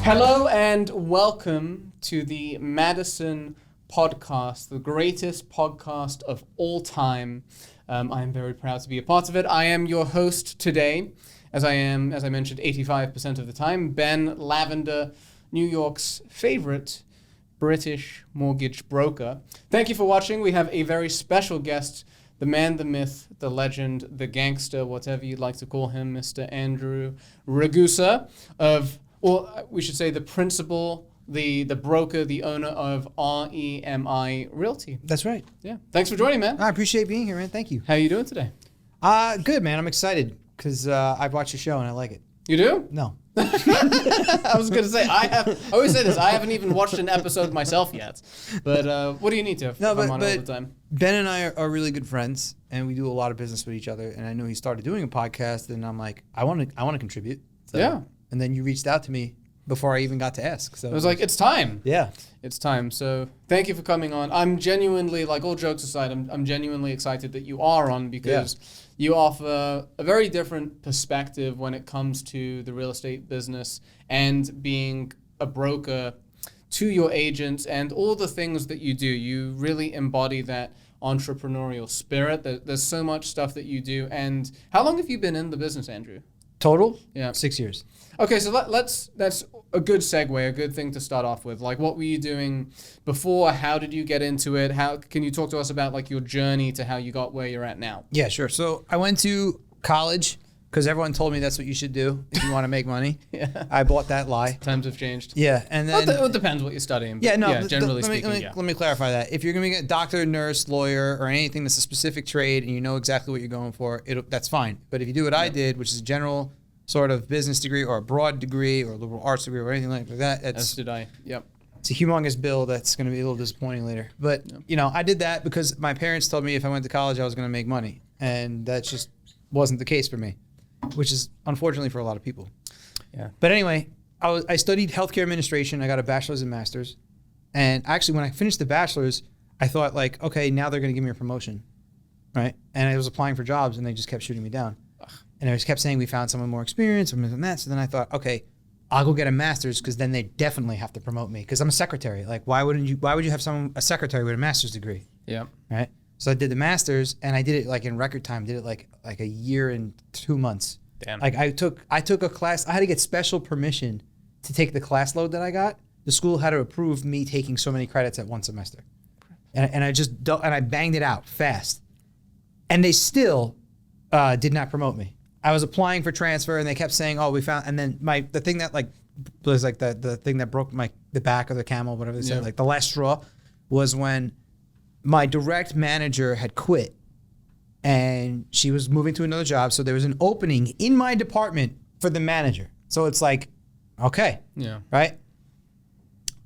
Hello and welcome to the Madison podcast, the greatest podcast of all time. I am very proud to be a part of it. I am your host today, as I mentioned, 85% of the time, Ben Lavender, New York's favorite British mortgage broker. Thank you for watching. We have a very special guest, the man, the myth, the legend, the gangster, whatever you'd like to call him, Mr. Andrew Ragusa we should say the principal, the broker, the owner of REMI Realty. That's right. Yeah. Thanks for joining, man. I appreciate being here, man. Thank you. How are you doing today? Good, man. I'm excited because I've watched your show and I like it. You do? No. I was going to say, I always say this, I haven't even watched an episode myself yet. But what do you need to? No, I'm on all the time. Ben and I are really good friends and we do a lot of business with each other. And I know he started doing a podcast and I'm like, I want to contribute. So, yeah. And then you reached out to me before I even got to ask. So I was like, it's time. Yeah. It's time. So thank you for coming on. I'm genuinely, like all jokes aside, I'm genuinely excited that you are on because you offer a very different perspective when it comes to the real estate business and being a broker to your agents and all the things that you do. You really embody that entrepreneurial spirit. There's so much stuff that you do. And how long have you been in the business, Andrew? Total? Yeah. 6 years. Okay, so that's a good segue, a good thing to start off with. Like, what were you doing before? How did you get into it? How can you talk to us about like your journey to how you got where you're at now? Yeah, sure. So I went to college because everyone told me that's what you should do if you want to make money. Yeah. I bought that lie. Times have changed. Yeah, and then It depends what you're studying. But generally speaking, let me clarify that. If you're going to be a doctor, nurse, lawyer, or anything that's a specific trade and you know exactly what you're going for, that's fine. But if you do what I did, which is a general sort of business degree or a broad degree or a liberal arts degree or anything like that, as did I. Yep. It's a humongous bill that's going to be a little disappointing later. But, I did that because my parents told me if I went to college, I was going to make money. And that just wasn't the case for me, which is unfortunately for a lot of people. Yeah. But anyway, I studied healthcare administration. I got a bachelor's and master's. And actually, when I finished the bachelor's, I thought like, okay, now they're going to give me a promotion, right? And I was applying for jobs and they just kept shooting me down. And I just kept saying, we found someone more experienced, and that. So then I thought, okay, I'll go get a master's because then they definitely have to promote me because I'm a secretary. Like, why would you have a secretary with a master's degree? Yeah. Right. So I did the master's and I did it like in record time. Did it like a year and 2 months. Damn. Like I took a class. I had to get special permission to take the class load that I got. The school had to approve me taking so many credits at one semester, and I banged it out fast, and they still did not promote me. I was applying for transfer and they kept saying, "Oh, we found," and then the thing that like was like the thing that broke the back of the camel, whatever they said, like the last straw, was when my direct manager had quit and she was moving to another job. So there was an opening in my department for the manager. So it's like, okay, right?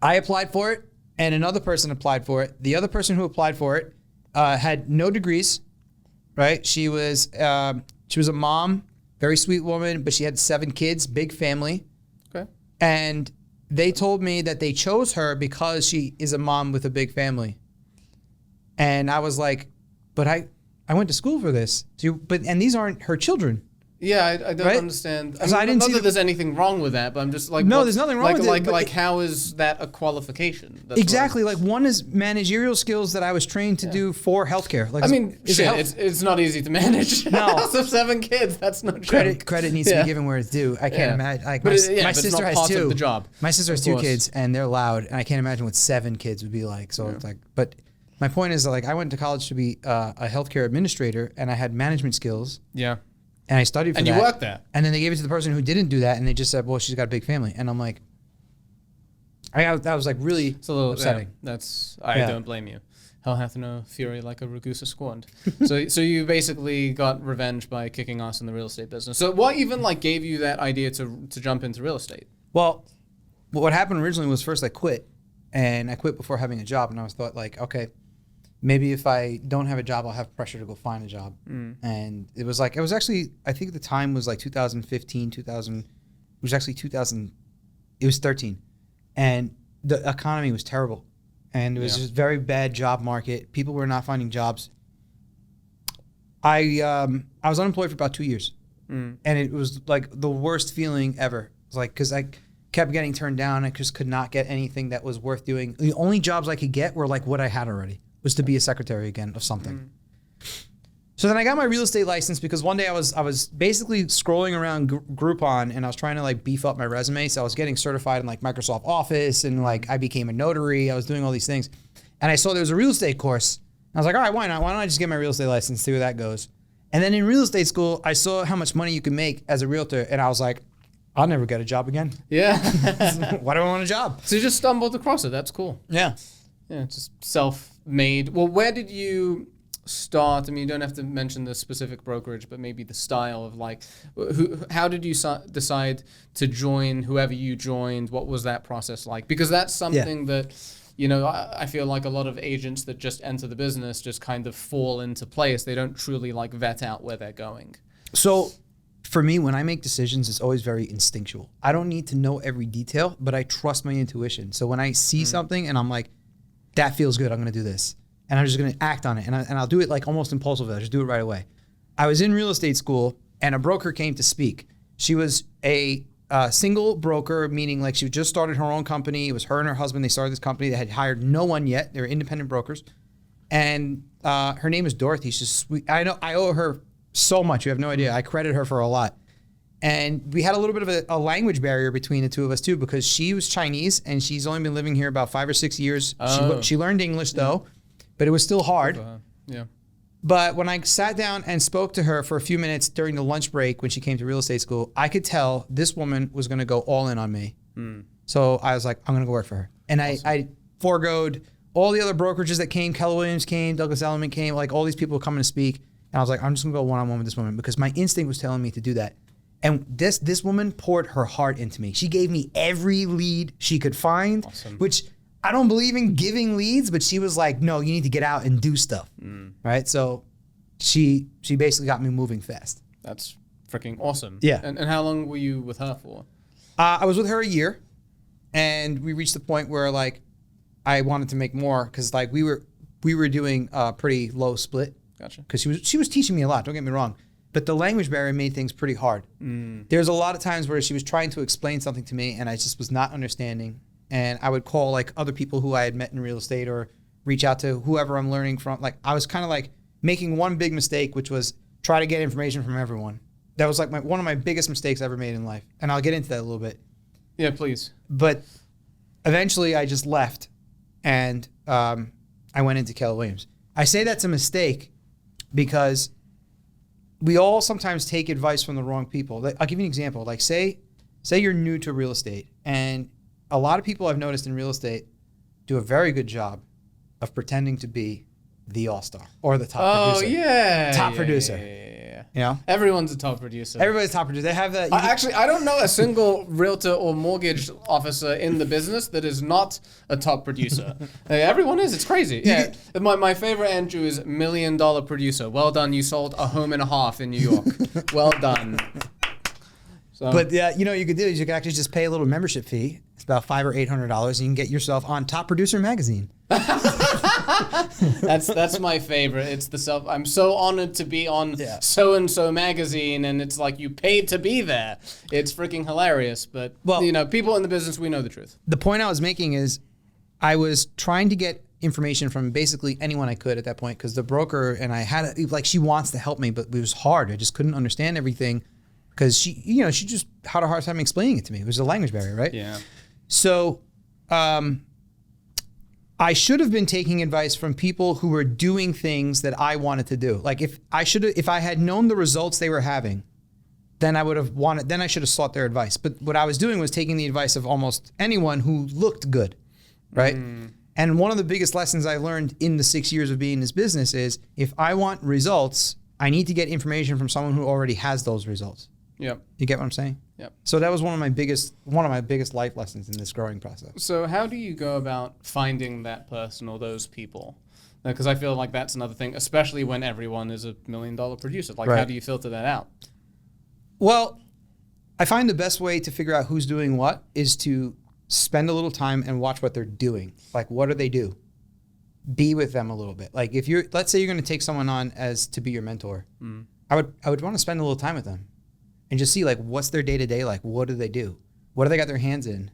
I applied for it and another person applied for it. The other person who applied for it had no degrees, right? She was a mom. Very sweet woman, but she had 7 kids, big family. Okay. And they told me that they chose her because she is a mom with a big family. And I was like, but I went to school for this. And these aren't her children. Yeah, I don't understand. So I didn't see that there's anything wrong with that, but I'm just like... No, there's nothing wrong with it. Like, how is that a qualification? That's exactly. Like, one is managerial skills that I was trained to do for healthcare. Like, I mean, it's not easy to manage. No. So 7 kids, that's no joke. Credit needs to be given where it's due. I can't imagine. Like, my sister has 2. Of the job. My sister has 2 kids, and they're loud, and I can't imagine what 7 kids would be like. So it's like, but my point is that, like, I went to college to be a healthcare administrator, and I had management skills. Yeah. And I studied for that. And you worked that. And then they gave it to the person who didn't do that, and they just said, well, she's got a big family. And I'm like, that was like really upsetting. I don't blame you. Hell hath no fury like a Ragusa scorned. so you basically got revenge by kicking ass in the real estate business. So what even like gave you that idea to jump into real estate? Well, what happened originally was first I quit. And I quit before having a job. And I was thought like, okay, maybe if I don't have a job, I'll have pressure to go find a job. And it was actually, I think the time was like 2015, 2000, it was actually 2000, it was 13. And the economy was terrible. And it was just very bad job market. People were not finding jobs. I was unemployed for about 2 years. And it was like the worst feeling ever. It's like, cause kept getting turned down. I just could not get anything that was worth doing. The only jobs I could get were like what I had already, was to be a secretary again of something. So then I got my real estate license because one day I was basically scrolling around Groupon and I was trying to like beef up my resume. So I was getting certified in like Microsoft Office and like I became a notary. I was doing all these things. And I saw there was a real estate course. I was like, all right, why not? Why don't I just get my real estate license, see where that goes? And then in real estate school, I saw how much money you can make as a realtor. And I was like, I'll never get a job again. Yeah. Why do I want a job? So you just stumbled across it. That's cool. Yeah. Yeah, just self-made. Well, where did you start? I mean, you don't have to mention the specific brokerage, but maybe the style of like, how did you decide to join whoever you joined? What was that process like? Because that's something that, you know, I feel like a lot of agents that just enter the business just kind of fall into place. They don't truly like vet out where they're going. So for me, when I make decisions, it's always very instinctual. I don't need to know every detail, but I trust my intuition. So when I see something and I'm like, that feels good, I'm going to do this. And I'm just going to act on it. And I'll do it like almost impulsively. I'll just do it right away. I was in real estate school and a broker came to speak. She was a single broker, meaning like she just started her own company. It was her and her husband. They started this company. They had hired no one yet. They were independent brokers. And her name is Dorothy. She's sweet. I owe her so much. You have no idea. I credit her for a lot. And we had a little bit of a language barrier between the two of us too, because she was Chinese and she's only been living here about 5 or 6 years. She learned English though, but it was still hard. Yeah. But when I sat down and spoke to her for a few minutes during the lunch break when she came to real estate school, I could tell this woman was going to go all in on me. So I was like, I'm going to go work for her. And I foregoed all the other brokerages that came. Keller Williams came, Douglas Elliman came, like all these people coming to speak. And I was like, I'm just going to go one-on-one with this woman because my instinct was telling me to do that. And this woman poured her heart into me. She gave me every lead she could find, which I don't believe in giving leads, but she was like, no, you need to get out and do stuff. Right? So she basically got me moving fast. That's freaking awesome. Yeah. And how long were you with her for? I was with her a year and we reached the point where like I wanted to make more because like we were doing a pretty low split. Gotcha. Because she was teaching me a lot, don't get me wrong. But the language barrier made things pretty hard. There's a lot of times where she was trying to explain something to me and I just was not understanding. And I would call like other people who I had met in real estate or reach out to whoever I'm learning from. Like I was kind of like making one big mistake, which was try to get information from everyone. That was like one of my biggest mistakes I ever made in life. And I'll get into that a little bit. Yeah, please. But eventually I just left and I went into Keller Williams. I say that's a mistake because we all sometimes take advice from the wrong people. I'll give you an example. Like say you're new to real estate, and a lot of people I've noticed in real estate do a very good job of pretending to be the all-star or the top producer. Oh, yeah. Top producer. Yeah. You know? Everyone's a top producer. Everybody's top producer. They have that. Actually, I don't know a single realtor or mortgage officer in the business that is not a top producer. Everyone is. It's crazy. Yeah. My favorite entry is $1 million producer. Well done. You sold a home and a half in New York. Well done. So. But yeah, you know what you could do is you could actually just pay a little membership fee. It's about $500 or $800, and you can get yourself on Top Producer Magazine. That's my favorite. It's the self. I'm so honored to be on so and so magazine, and it's like you paid to be there. It's freaking hilarious. But you know, people in the business, we know the truth. The point I was making is, I was trying to get information from basically anyone I could at that point because the broker and I had like she wants to help me, but it was hard. I just couldn't understand everything because she just had a hard time explaining it to me. It was a language barrier, right? Yeah. So, I should have been taking advice from people who were doing things that I wanted to do. Like if I had known the results they were having, then I should have sought their advice. But what I was doing was taking the advice of almost anyone who looked good, right? And one of the biggest lessons I learned in the 6 years of being in this business is if I want results, I need to get information from someone who already has those results. Yep. You get what I'm saying? Yep. So that was one of my biggest life lessons in this growing process. So how do you go about finding that person or those people? Because I feel like that's another thing, especially when everyone is $1 million producer. Like, how do you filter that out? Well, I find the best way to figure out who's doing what is to spend a little time and watch what they're doing. Like, what do they do? Be with them a little bit. Like, let's say you're going to take someone on as to be your mentor. I would want to spend a little time with them and just see like, what's their day to day like? What do they do? What do they got their hands in?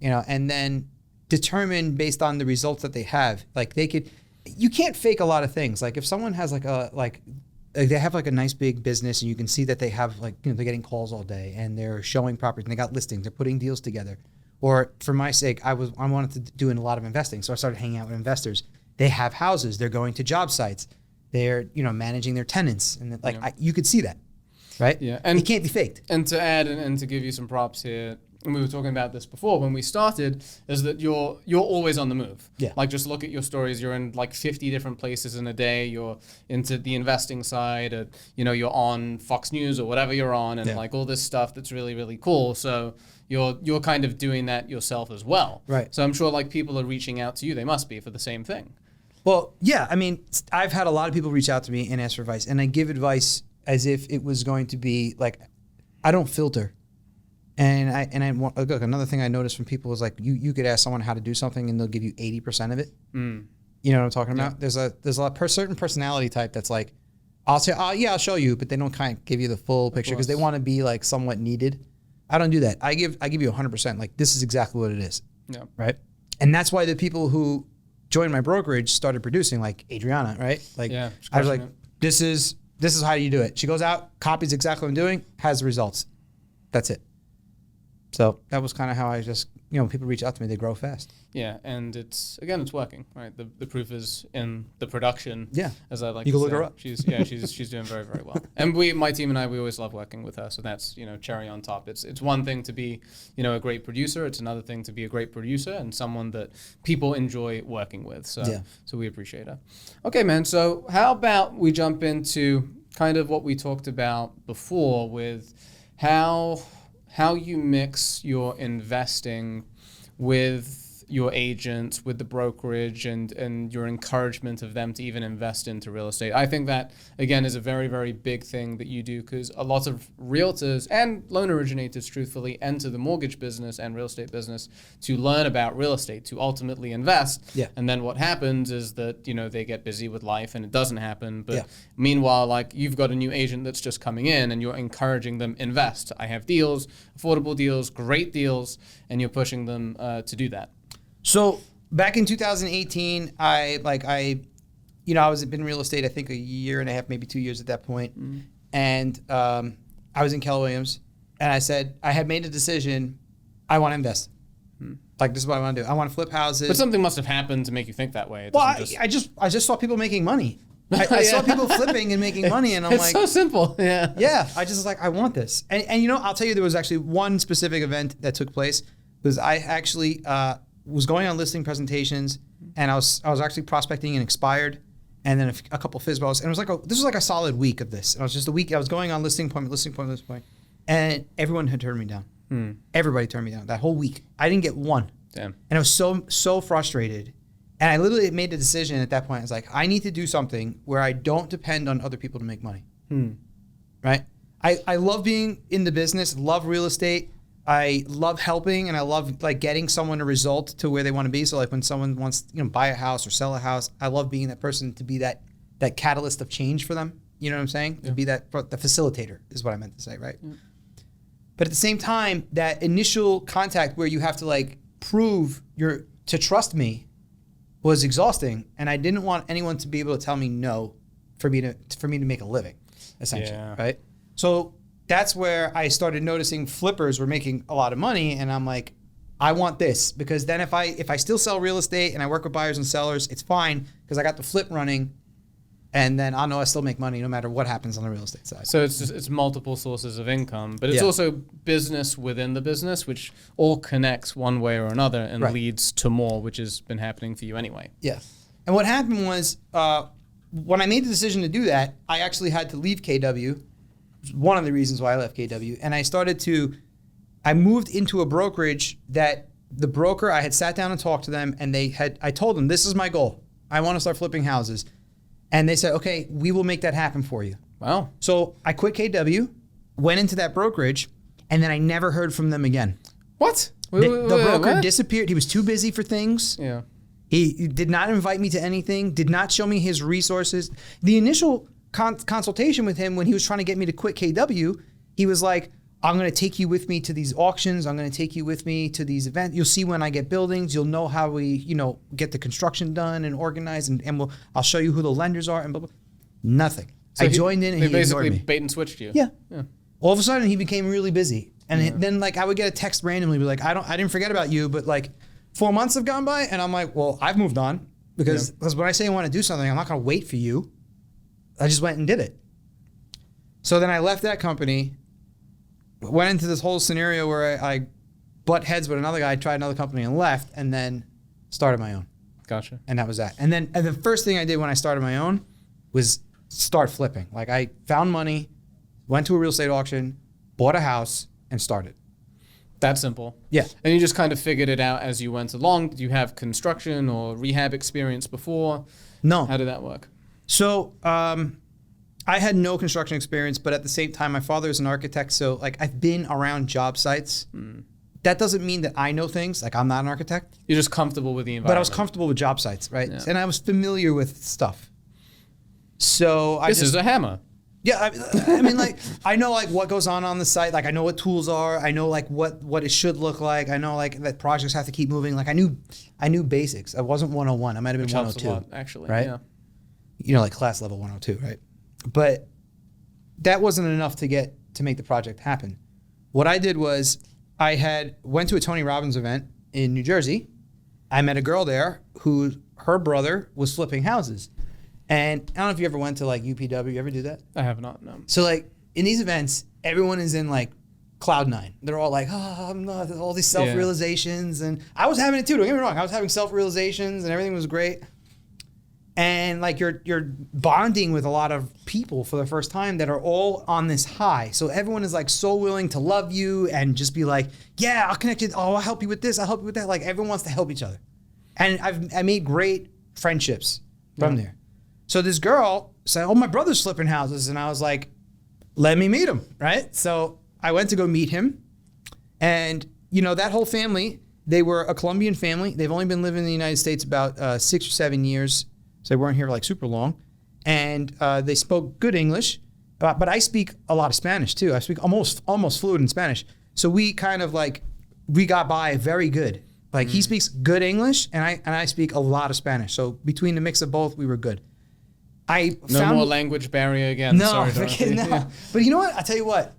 And then determine based on the results that they have. Like you can't fake a lot of things. Like if someone has they have like a nice big business and you can see that they have they're getting calls all day and they're showing properties and they got listings, they're putting deals together. Or for my sake, I wanted to do a lot of investing. So I started hanging out with investors. They have houses, they're going to job sites, they're, managing their tenants. And you could see that, right? Yeah. And it can't be faked. And to add and to give you some props here, and we were talking about this before when we started, is that you're always on the move. Yeah. Like just look at your stories. You're in 50 different places in a day. You're into the investing side. You're on Fox News or whatever you're on, and all this stuff that's really, really cool. So you're kind of doing that yourself as well. Right. So I'm sure people are reaching out to you. They must be for the same thing. Well, yeah. I mean, I've had a lot of people reach out to me and ask for advice, and I give advice as if it was going to be I don't filter. And I want, look, another thing I noticed from people is you could ask someone how to do something and they'll give you 80% of it. You know what I'm talking about? There's a certain personality type that's I'll say, oh yeah, I'll show you, but they don't kind of give you the full picture because they want to be somewhat needed. I don't do that. I give you 100%. This is exactly what it is. Yeah. Right. And that's why the people who joined my brokerage started producing, like Adriana, right? I was this is how you do it. She goes out, copies exactly what I'm doing, has the results. That's it. So that was kind of how I just, people reach out to me, they grow fast. Yeah, and it's working, right? The proof is in the production. Yeah, as I like. You to can look say. her up. She's doing very, very well. And my team and I, we always love working with her. So that's cherry on top. It's one thing to be a great producer. It's another thing to be a great producer and someone that people enjoy working with. So so we appreciate her. Okay, man. So how about we jump into kind of what we talked about before with how you mix your investing with your agents, with the brokerage, and your encouragement of them to even invest into real estate. I think that, again, is a very, very big thing that you do because a lot of realtors and loan originators, truthfully, enter the mortgage business and real estate business to learn about real estate, to ultimately invest. Yeah. And then what happens is that, they get busy with life and it doesn't happen. But meanwhile, you've got a new agent that's just coming in and you're encouraging them, invest. I have deals, affordable deals, great deals, and you're pushing them to do that. So back in 2018, I was been in real estate, I think a year and a half, maybe 2 years at that point. Mm-hmm. And I was in Keller Williams and I said, I had made a decision. I want to invest. This is what I want to do. I want to flip houses. But something must have happened to make you think that way. I just saw people making money. I saw people flipping and making money, and I'm it's so simple. Yeah. Yeah. I just I want this. And I'll tell you, there was actually one specific event that took place because I actually was going on listing presentations, and I was actually prospecting in expired, and then a couple of FSBOs, and it was this was a solid week of this. And it was just a week. I was going on listing appointment, and everyone had turned me down. Everybody turned me down that whole week. I didn't get one. Damn. And I was so frustrated. And I literally made the decision at that point. I was I need to do something where I don't depend on other people to make money. Right? I love being in the business, love real estate. I love helping, and I love getting someone a result to where they want to be. So when someone wants buy a house or sell a house, I love being that person to be that catalyst of change for them. You know what I'm saying? Yeah. To be the facilitator is what I meant to say, right? Yeah. But at the same time, that initial contact where you have to prove to trust me was exhausting, and I didn't want anyone to be able to tell me no for me to make a living, essentially, right? So that's where I started noticing flippers were making a lot of money, and I'm I want this, because then if I still sell real estate and I work with buyers and sellers, it's fine because I got the flip running, and then I'll know I still make money no matter what happens on the real estate side. So it's multiple sources of income, but it's also business within the business, which all connects one way or another and leads to more, which has been happening for you anyway. Yeah. And what happened was when I made the decision to do that, I actually had to leave KW. One of the reasons why I left KW, and I moved into a brokerage that the broker, I had sat down and talked to them, and I told them, this is my goal. I want to start flipping houses. And they said, okay, we will make that happen for you. Wow. So I quit KW, went into that brokerage, and then I never heard from them again. What? The broker disappeared. He was too busy for things. Yeah. He did not invite me to anything, did not show me his resources. The initial consultation with him when he was trying to get me to quit KW, he was like, I'm going to take you with me to these auctions. I'm going to take you with me to these events. You'll see when I get buildings. You'll know how we, get the construction done and organized, and I'll show you who the lenders are and blah, blah. Nothing. So I joined in and he ignored me. Basically bait and switched you. Yeah. All of a sudden he became really busy. And then like I would get a text randomly, be like, I didn't forget about you, but like 4 months have gone by, and I'm like, well, I've moved on because when I say I want to do something, I'm not going to wait for you. I just went and did it. So then I left that company, went into this whole scenario where I butt heads with another guy, tried another company and left, and then started my own. Gotcha. And that was that. And the first thing I did when I started my own was start flipping. Like I found money, went to a real estate auction, bought a house, and started. That simple. Yeah. And you just kind of figured it out as you went along. Did you have construction or rehab experience before? No. How did that work? So I had no construction experience, but at the same time, my father is an architect. So like I've been around job sites. That doesn't mean that I know things. Like I'm not an architect. You're just comfortable with the environment. But I was comfortable with job sites, right? Yeah. And I was familiar with stuff. So this is a hammer. Yeah, I mean, like, I know, like, what goes on the site. Like, I know what tools are. I know, like, what it should look like. I know, like, that projects have to keep moving. Like, I knew basics. I wasn't 101. I might have been 102. Helps a lot, actually. Right? Yeah. Like class level 102, right? But that wasn't enough to make the project happen. What I did was I went to a Tony Robbins event in New Jersey. I met a girl there her brother was flipping houses. And I don't know if you ever went to like UPW. You ever do that? I have not, no. So like in these events, everyone is in like cloud nine. They're all like, I'm not, all these self-realizations. And I was having it too, don't get me wrong. I was having self-realizations and everything was great. And like you're bonding with a lot of people for the first time that are all on this high. So everyone is like so willing to love you and just be like, yeah, I'll connect you. Oh, I'll help you with this. I'll help you with that. Like everyone wants to help each other. And I made great friendships from there. So this girl said, oh, my brother's flipping houses. And I was like, let me meet him, right? So I went to go meet him. And, that whole family, they were a Colombian family. They've only been living in the United States about 6 or 7 years. So they weren't here like super long. And they spoke good English. But I speak a lot of Spanish too. I speak almost fluent in Spanish. So we kind of like, we got by very good. Like he speaks good English and I speak a lot of Spanish. So between the mix of both, we were good. No more language barrier again. No, Sorry, Dorothy. no. Yeah. But you know what? I'll tell you what.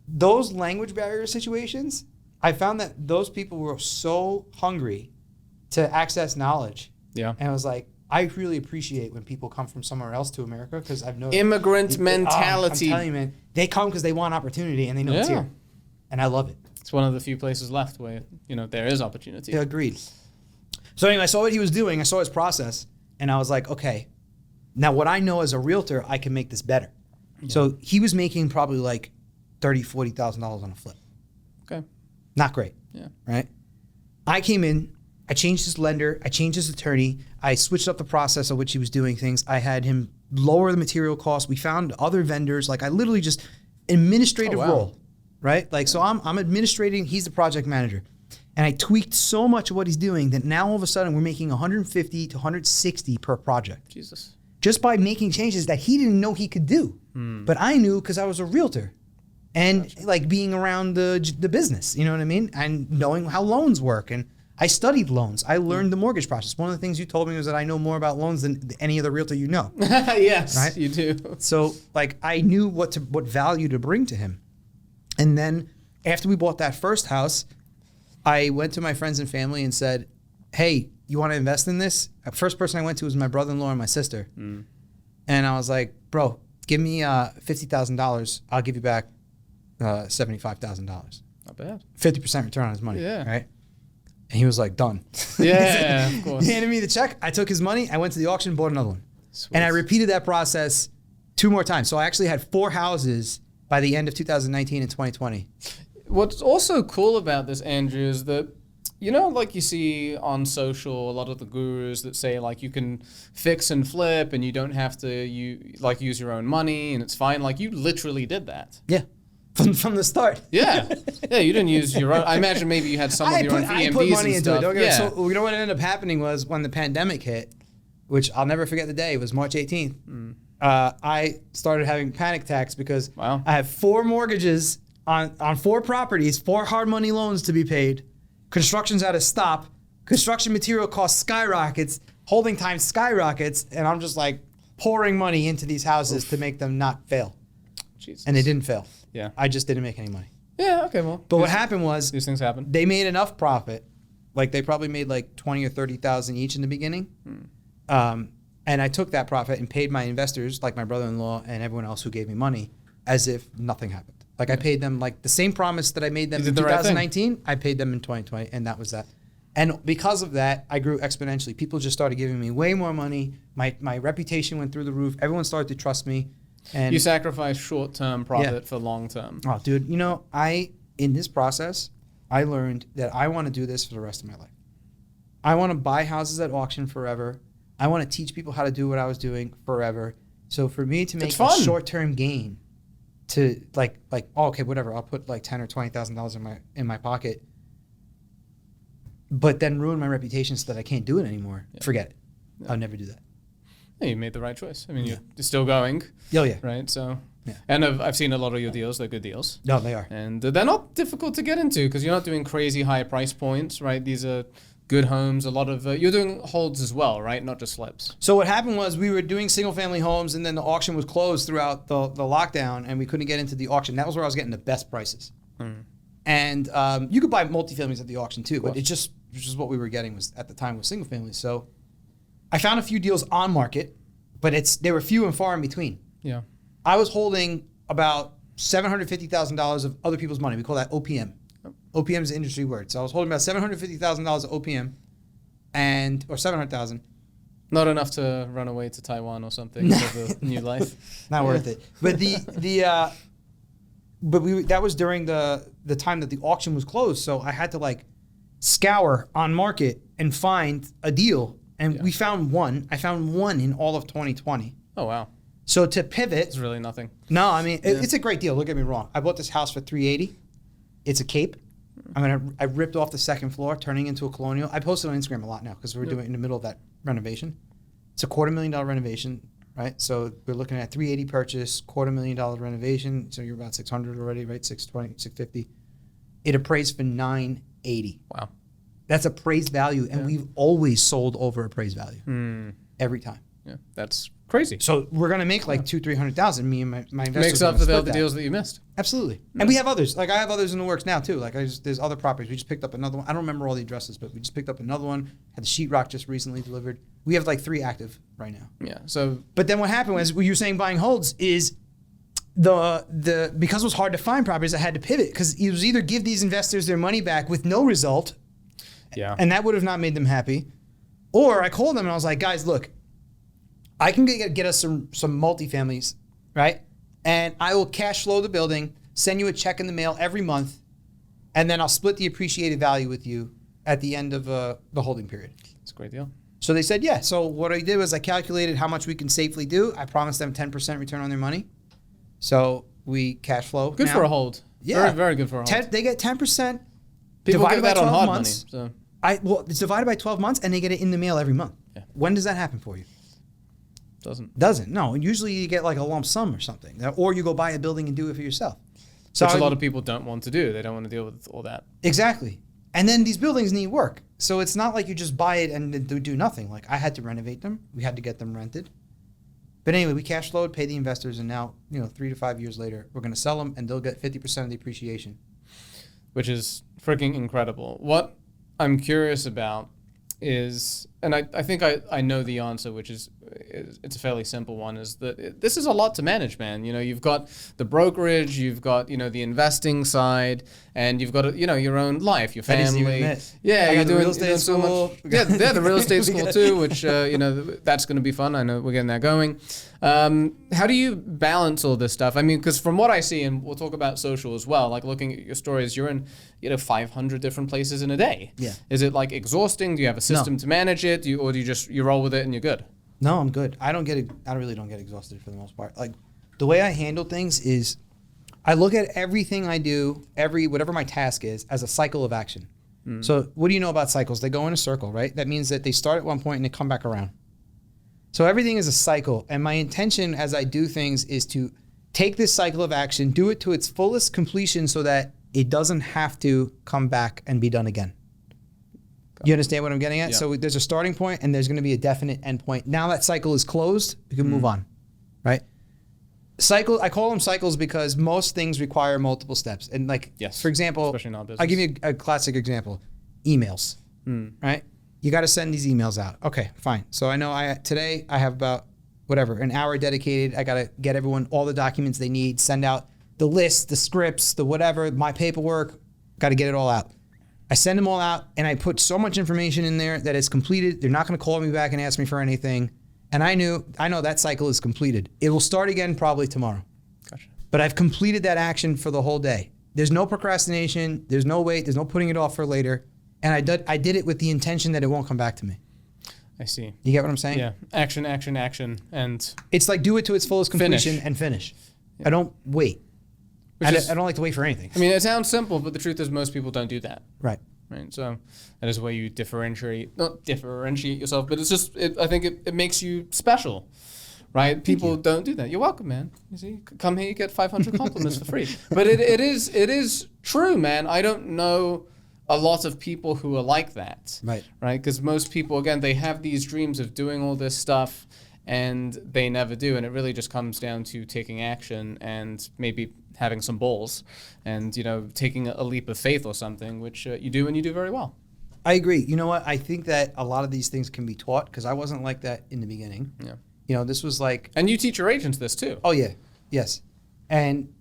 Those language barrier situations, I found that those people were so hungry to access knowledge. Yeah. And I was like, I really appreciate when people come from somewhere else to America because I've noticed. Immigrant mentality. I'm telling you, man. They come because they want opportunity and they know it's here. And I love it. It's one of the few places left where, there is opportunity. Yeah, agreed. So anyway, I saw what he was doing. I saw his process. And I was like, okay. Now, what I know as a realtor, I can make this better. Yeah. So he was making probably like $30,000, $40,000 on a flip. Okay. Not great. Yeah. Right? I came in, I changed his lender, I changed his attorney, I switched up the process of which he was doing things. I had him lower the material costs. We found other vendors. Like I literally just administrative role. Right? Like, so I'm administrating, he's the project manager. And I tweaked so much of what he's doing that now all of a sudden we're making 150 to 160 per project. Jesus. Just by making changes that he didn't know he could do. But I knew because I was a realtor and like being around the business, you know what I mean? And knowing how loans work. And I studied loans. I learned the mortgage process. One of the things you told me was that I know more about loans than any other realtor you know. Yes, right? You do. So like I knew what value to bring to him. And then after we bought that first house, I went to my friends and family and said, hey, you want to invest in this? The first person I went to was my brother-in-law and my sister. And I was like, bro, give me $50,000. I'll give you back $75,000. Not bad. 50% return on his money. Yeah. Right? And he was like, done. Yeah, of course. He handed me the check. I took his money. I went to the auction, bought another one. Sweet. And I repeated that process 2 more times. So I actually had 4 houses by the end of 2019 and 2020. What's also cool about this, Andrew, is that, like you see on social, a lot of the gurus that say like you can fix and flip and you don't have to use your own money and it's fine. Like you literally did that. Yeah. From the start. Yeah. Yeah, you didn't use your own. I imagine maybe you had some of your own EMVs I put money and into stuff. it. So what ended up happening was when the pandemic hit, which I'll never forget the day, it was March 18th. I started having panic attacks because I have 4 mortgages on 4 properties, 4 hard money loans to be paid. Construction's at a stop. Construction material costs skyrockets. Holding time skyrockets. And I'm just like pouring money into these houses to make them not fail. Jesus. And they didn't fail. Yeah. I just didn't make any money. Yeah, okay, well. But what happened was These things happen. they made enough profit. Like they probably made like 20 or 30,000 each in the beginning. And I took that profit and paid my investors, like my brother-in-law and everyone else who gave me money, as if nothing happened. Like I paid them like the same promise that I made them in 2019, I paid them in 2020, and that was that. And because of that, I grew exponentially. People just started giving me way more money. My reputation went through the roof. Everyone started to trust me. And You sacrifice short-term profit for long-term. oh, dude, you know, in this process, I learned that I want to do this for the rest of my life. I want to buy houses at auction forever. I want to teach people how to do what I was doing forever. So for me to make a short-term gain, to like oh, okay, whatever, I'll put like $10,000 or $20,000 in my pocket, but then ruin my reputation so that I can't do it anymore. Yeah. Forget it. Yeah. I'll never do that. Yeah, you made the right choice. I mean, you're still going. Oh yeah. Right. So. Yeah. And I've seen a lot of your deals. They're good deals. No, they are. And they're not difficult to get into because you're not doing crazy high price points, right? These are good homes. A lot of you're doing holds as well, right? Not just flips. So what happened was we were doing single family homes, and then the auction was closed throughout the lockdown, and we couldn't get into the auction. That was where I was getting the best prices. And you could buy multifamilies at the auction too, but it's just what we were getting was at the time was single families. So I found a few deals on market, but they were few and far in between. Yeah. I was holding about $750,000 of other people's money. We call that OPM. OPM is an industry word. So I was holding about $750,000 of OPM, or $700,000. Not enough to run away to Taiwan or something for the new life. Not worth it. But that was during the time that the auction was closed. So I had to like scour on market and find a deal, and we found one. I found one in all of 2020. Oh wow. So to pivot, it's really nothing. No, I mean it's a great deal. Don't get me wrong. I bought this house for $380. It's a cape. I ripped off the second floor, turning into a colonial. I posted on Instagram a lot now because we're doing it in the middle of that renovation. It's a $250,000 renovation, right? So we're looking at $380 purchase, $250,000 renovation. So you're about $600 already, right? $620, $650. It appraised for $980. Wow, that's appraised value, and we've always sold over appraised value every time. Yeah, that's crazy. So we're gonna make like $200,000-$300,000. Me and my investors makes up for the other deals that you missed. Absolutely, and we have others. Like I have others in the works now too. Like there's other properties. We just picked up another one. I don't remember all the addresses, but we just picked up another one. Had the sheetrock just recently delivered. We have like 3 active right now. Yeah. So, but then what happened was, what you were saying buying holds is because it was hard to find properties, I had to pivot because it was either give these investors their money back with no result, and that would have not made them happy, or I called them and I was like, guys, look, I can get us some multifamilies, right? And I will cash flow the building, send you a check in the mail every month, and then I'll split the appreciated value with you at the end of the holding period. It's a great deal. So they said, yeah. So what I did was I calculated how much we can safely do. I promised them 10% return on their money. So we cash flow. Good for a hold. Yeah. Very, very good for a hold. They get 10%. People get that on hard months. Money. So. It's divided by 12 months, and they get it in the mail every month. Yeah. When does that happen for you? Doesn't. No. Usually you get like a lump sum or something. Or you go buy a building and do it for yourself. So which a lot of people don't want to do. They don't want to deal with all that. Exactly. And then these buildings need work. So it's not like you just buy it and do nothing. Like I had to renovate them. We had to get them rented. But anyway, we cash flowed, pay the investors, and now, 3 to 5 years later, we're going to sell them and they'll get 50% of the appreciation. Which is freaking incredible. What I'm curious about is, and I think I know the answer, which is it's a fairly simple one, is that this is a lot to manage, man. You've got the brokerage, you've got, the investing side, and you've got, your own life, your family. Yeah, you're doing real estate school. Yeah, the real estate school too, which, that's going to be fun. I know we're getting that going. How do you balance all this stuff? I mean, because from what I see, and we'll talk about social as well, like looking at your stories, you're in, 500 different places in a day. Yeah. Is it like exhausting? Do you have a system to manage it? Or do you just roll with it and you're good? No, I'm good. I really don't get exhausted for the most part. Like the way I handle things is I look at everything I do, whatever my task is, as a cycle of action. So what do you know about cycles? They go in a circle, right? That means that they start at one point and they come back around. So everything is a cycle. And my intention as I do things is to take this cycle of action, do it to its fullest completion so that it doesn't have to come back and be done again. You understand what I'm getting at? Yeah. So there's a starting point and there's going to be a definite end point. Now that cycle is closed, we can move on, right? Cycle, I call them cycles because most things require multiple steps. And like, Yes, for example, especially in our business. I'll give you a classic example, emails, right? You got to send these emails out. Okay, fine. So I know today I have about an hour dedicated. I got to get everyone all the documents they need, send out the list, the scripts, the whatever, my paperwork, got to get it all out. I send them all out and I put so much information in there that it's completed. They're not going to call me back and ask me for anything. And I know that cycle is completed. It will start again probably tomorrow. Gotcha. But I've completed that action for the whole day. There's no procrastination. There's no wait. There's no putting it off for later. And I did it with the intention that it won't come back to me. I see. You get what I'm saying? Yeah. Action, action, action. And It's like do it to its fullest completion Finish. and finish. I don't wait. I don't like to wait for anything. I mean, it sounds simple, but the truth is most people don't do that. Right. Right. So that is where you not differentiate yourself, but it's just, I think it makes you special. Right? People don't do that. You're welcome, man. You see, come here, you get 500 compliments for free. But it is true, man. I don't know a lot of people who are like that. Right. Right? Because most people, again, they have these dreams of doing all this stuff and they never do. And it really just comes down to taking action and maybe having some balls and, taking a leap of faith or something, which you do and you do very well. I agree. You know what? I think that a lot of these things can be taught because I wasn't like that in the beginning. Yeah. This was like... And you teach your agents this too. Oh, yeah. Yes. And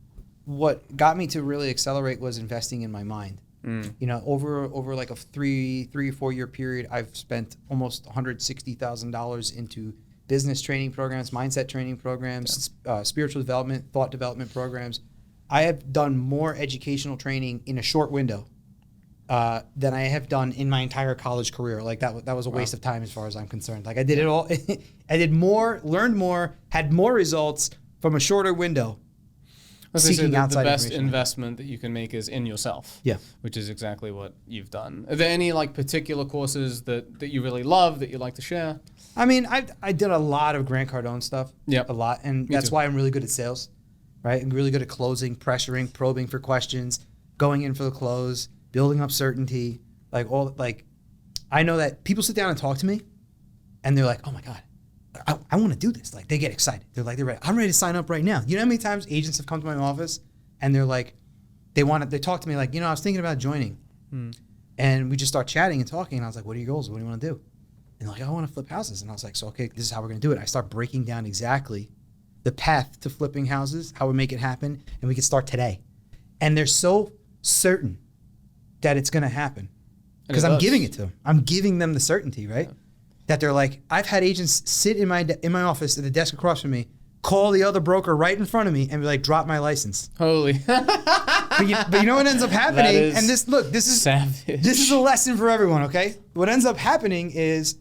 what got me to really accelerate was investing in my mind. Over like a 3 or 4 year period, I've spent almost $160,000 into business training programs, mindset training programs, spiritual development, thought development programs. I have done more educational training in a short window than I have done in my entire college career. Like that was a waste of time as far as I'm concerned. Like I did it all. I did more, learned more, had more results from a shorter window. Seeking the outside best information. investment that you can make is in yourself. Yeah. Which is exactly what you've done. Are there any particular courses that you really love that you'd like to share? I mean, I did a lot of Grant Cardone stuff. Yep. A lot. And that's too. why I'm really good at sales, right? I'm really good at closing, pressuring, probing for questions, going in for the close, building up certainty. I know that people sit down and talk to me and they're like, oh my God, I want to do this. Like they get excited. They're ready. I'm ready to sign up right now. You know how many times agents have come to my office and they're like, they talk to me like, I was thinking about joining. And we just start chatting and talking. And I was like, what are your goals? What do you want to do? And they're like, I want to flip houses. And I was like, so, okay, this is how we're going to do it. I start breaking down exactly the path to flipping houses, how we make it happen. And we can start today. And they're so certain that it's going to happen because I'm giving it to them. I'm giving them the certainty, right? Yeah. That they're like, I've had agents sit in my office at the desk across from me, call the other broker right in front of me and be like, drop my license. Holy. but you know what ends up happening? And this is savage. This is a lesson for everyone, okay? What ends up happening is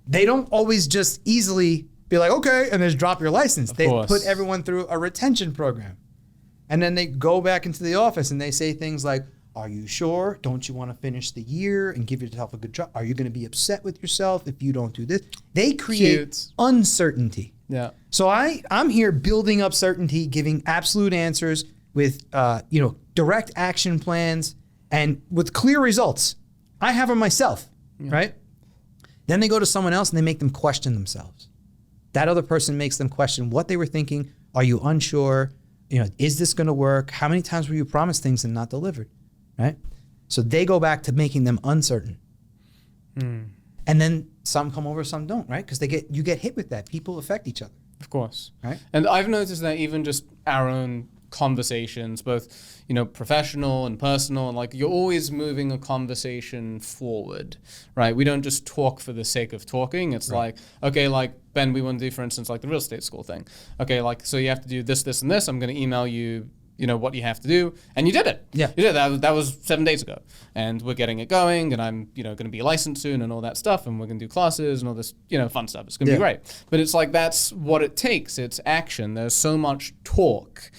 they don't always just easily be like, okay, and just drop your license. They put everyone through a retention program. And then they go back into the office and they say things like, are you sure? Don't you want to finish the year and give yourself a good job? Are you going to be upset with yourself if you don't do this? They create uncertainty. Yeah. So I'm here building up certainty, giving absolute answers with direct action plans and with clear results. I have them myself, right? Then they go to someone else and they make them question themselves. That other person makes them question what they were thinking. Are you unsure? Is this going to work? How many times were you promised things and not delivered? Right? So they go back to making them uncertain. And then some come over, some don't, right? Because you get hit with that. People affect each other. Of course. Right? And I've noticed that even just our own conversations, both, professional and personal, and you're always moving a conversation forward, right? We don't just talk for the sake of talking. It's okay, Ben, we want to do, for instance, the real estate school thing. Okay, so you have to do this, this, and this. I'm going to email you what you have to do. And you did it. Yeah. You did it. That was 7 days ago. And we're getting it going, and I'm, going to be licensed soon and all that stuff, and we're going to do classes and all this, fun stuff. It's going to be great. But it's that's what it takes. It's action. There's so much talk,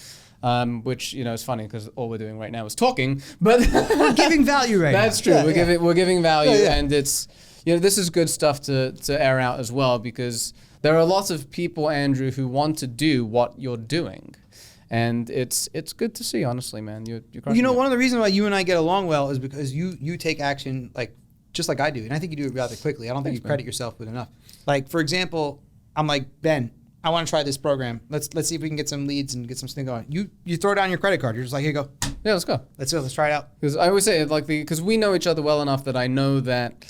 which, is funny because all we're doing right now is talking, but we're giving value right now. That's true. We're giving value, and it's, this is good stuff to air out as well, because there are a lot of people, Andrew, who want to do what you're doing. And it's good to see, honestly, man. You're You crushing know, it. one of the reasons why you and I get along well is because you take action like just like I do, and I think you do it rather quickly. I don't think you credit yourself with enough. Like for example, I'm like, Ben, I want to try this program. Let's see if we can get some leads and get some thing going. You throw down your credit card. You're just like, here you go. Yeah, let's go. Let's go. Let's try it out. Because I always say it because we know each other well enough that I know that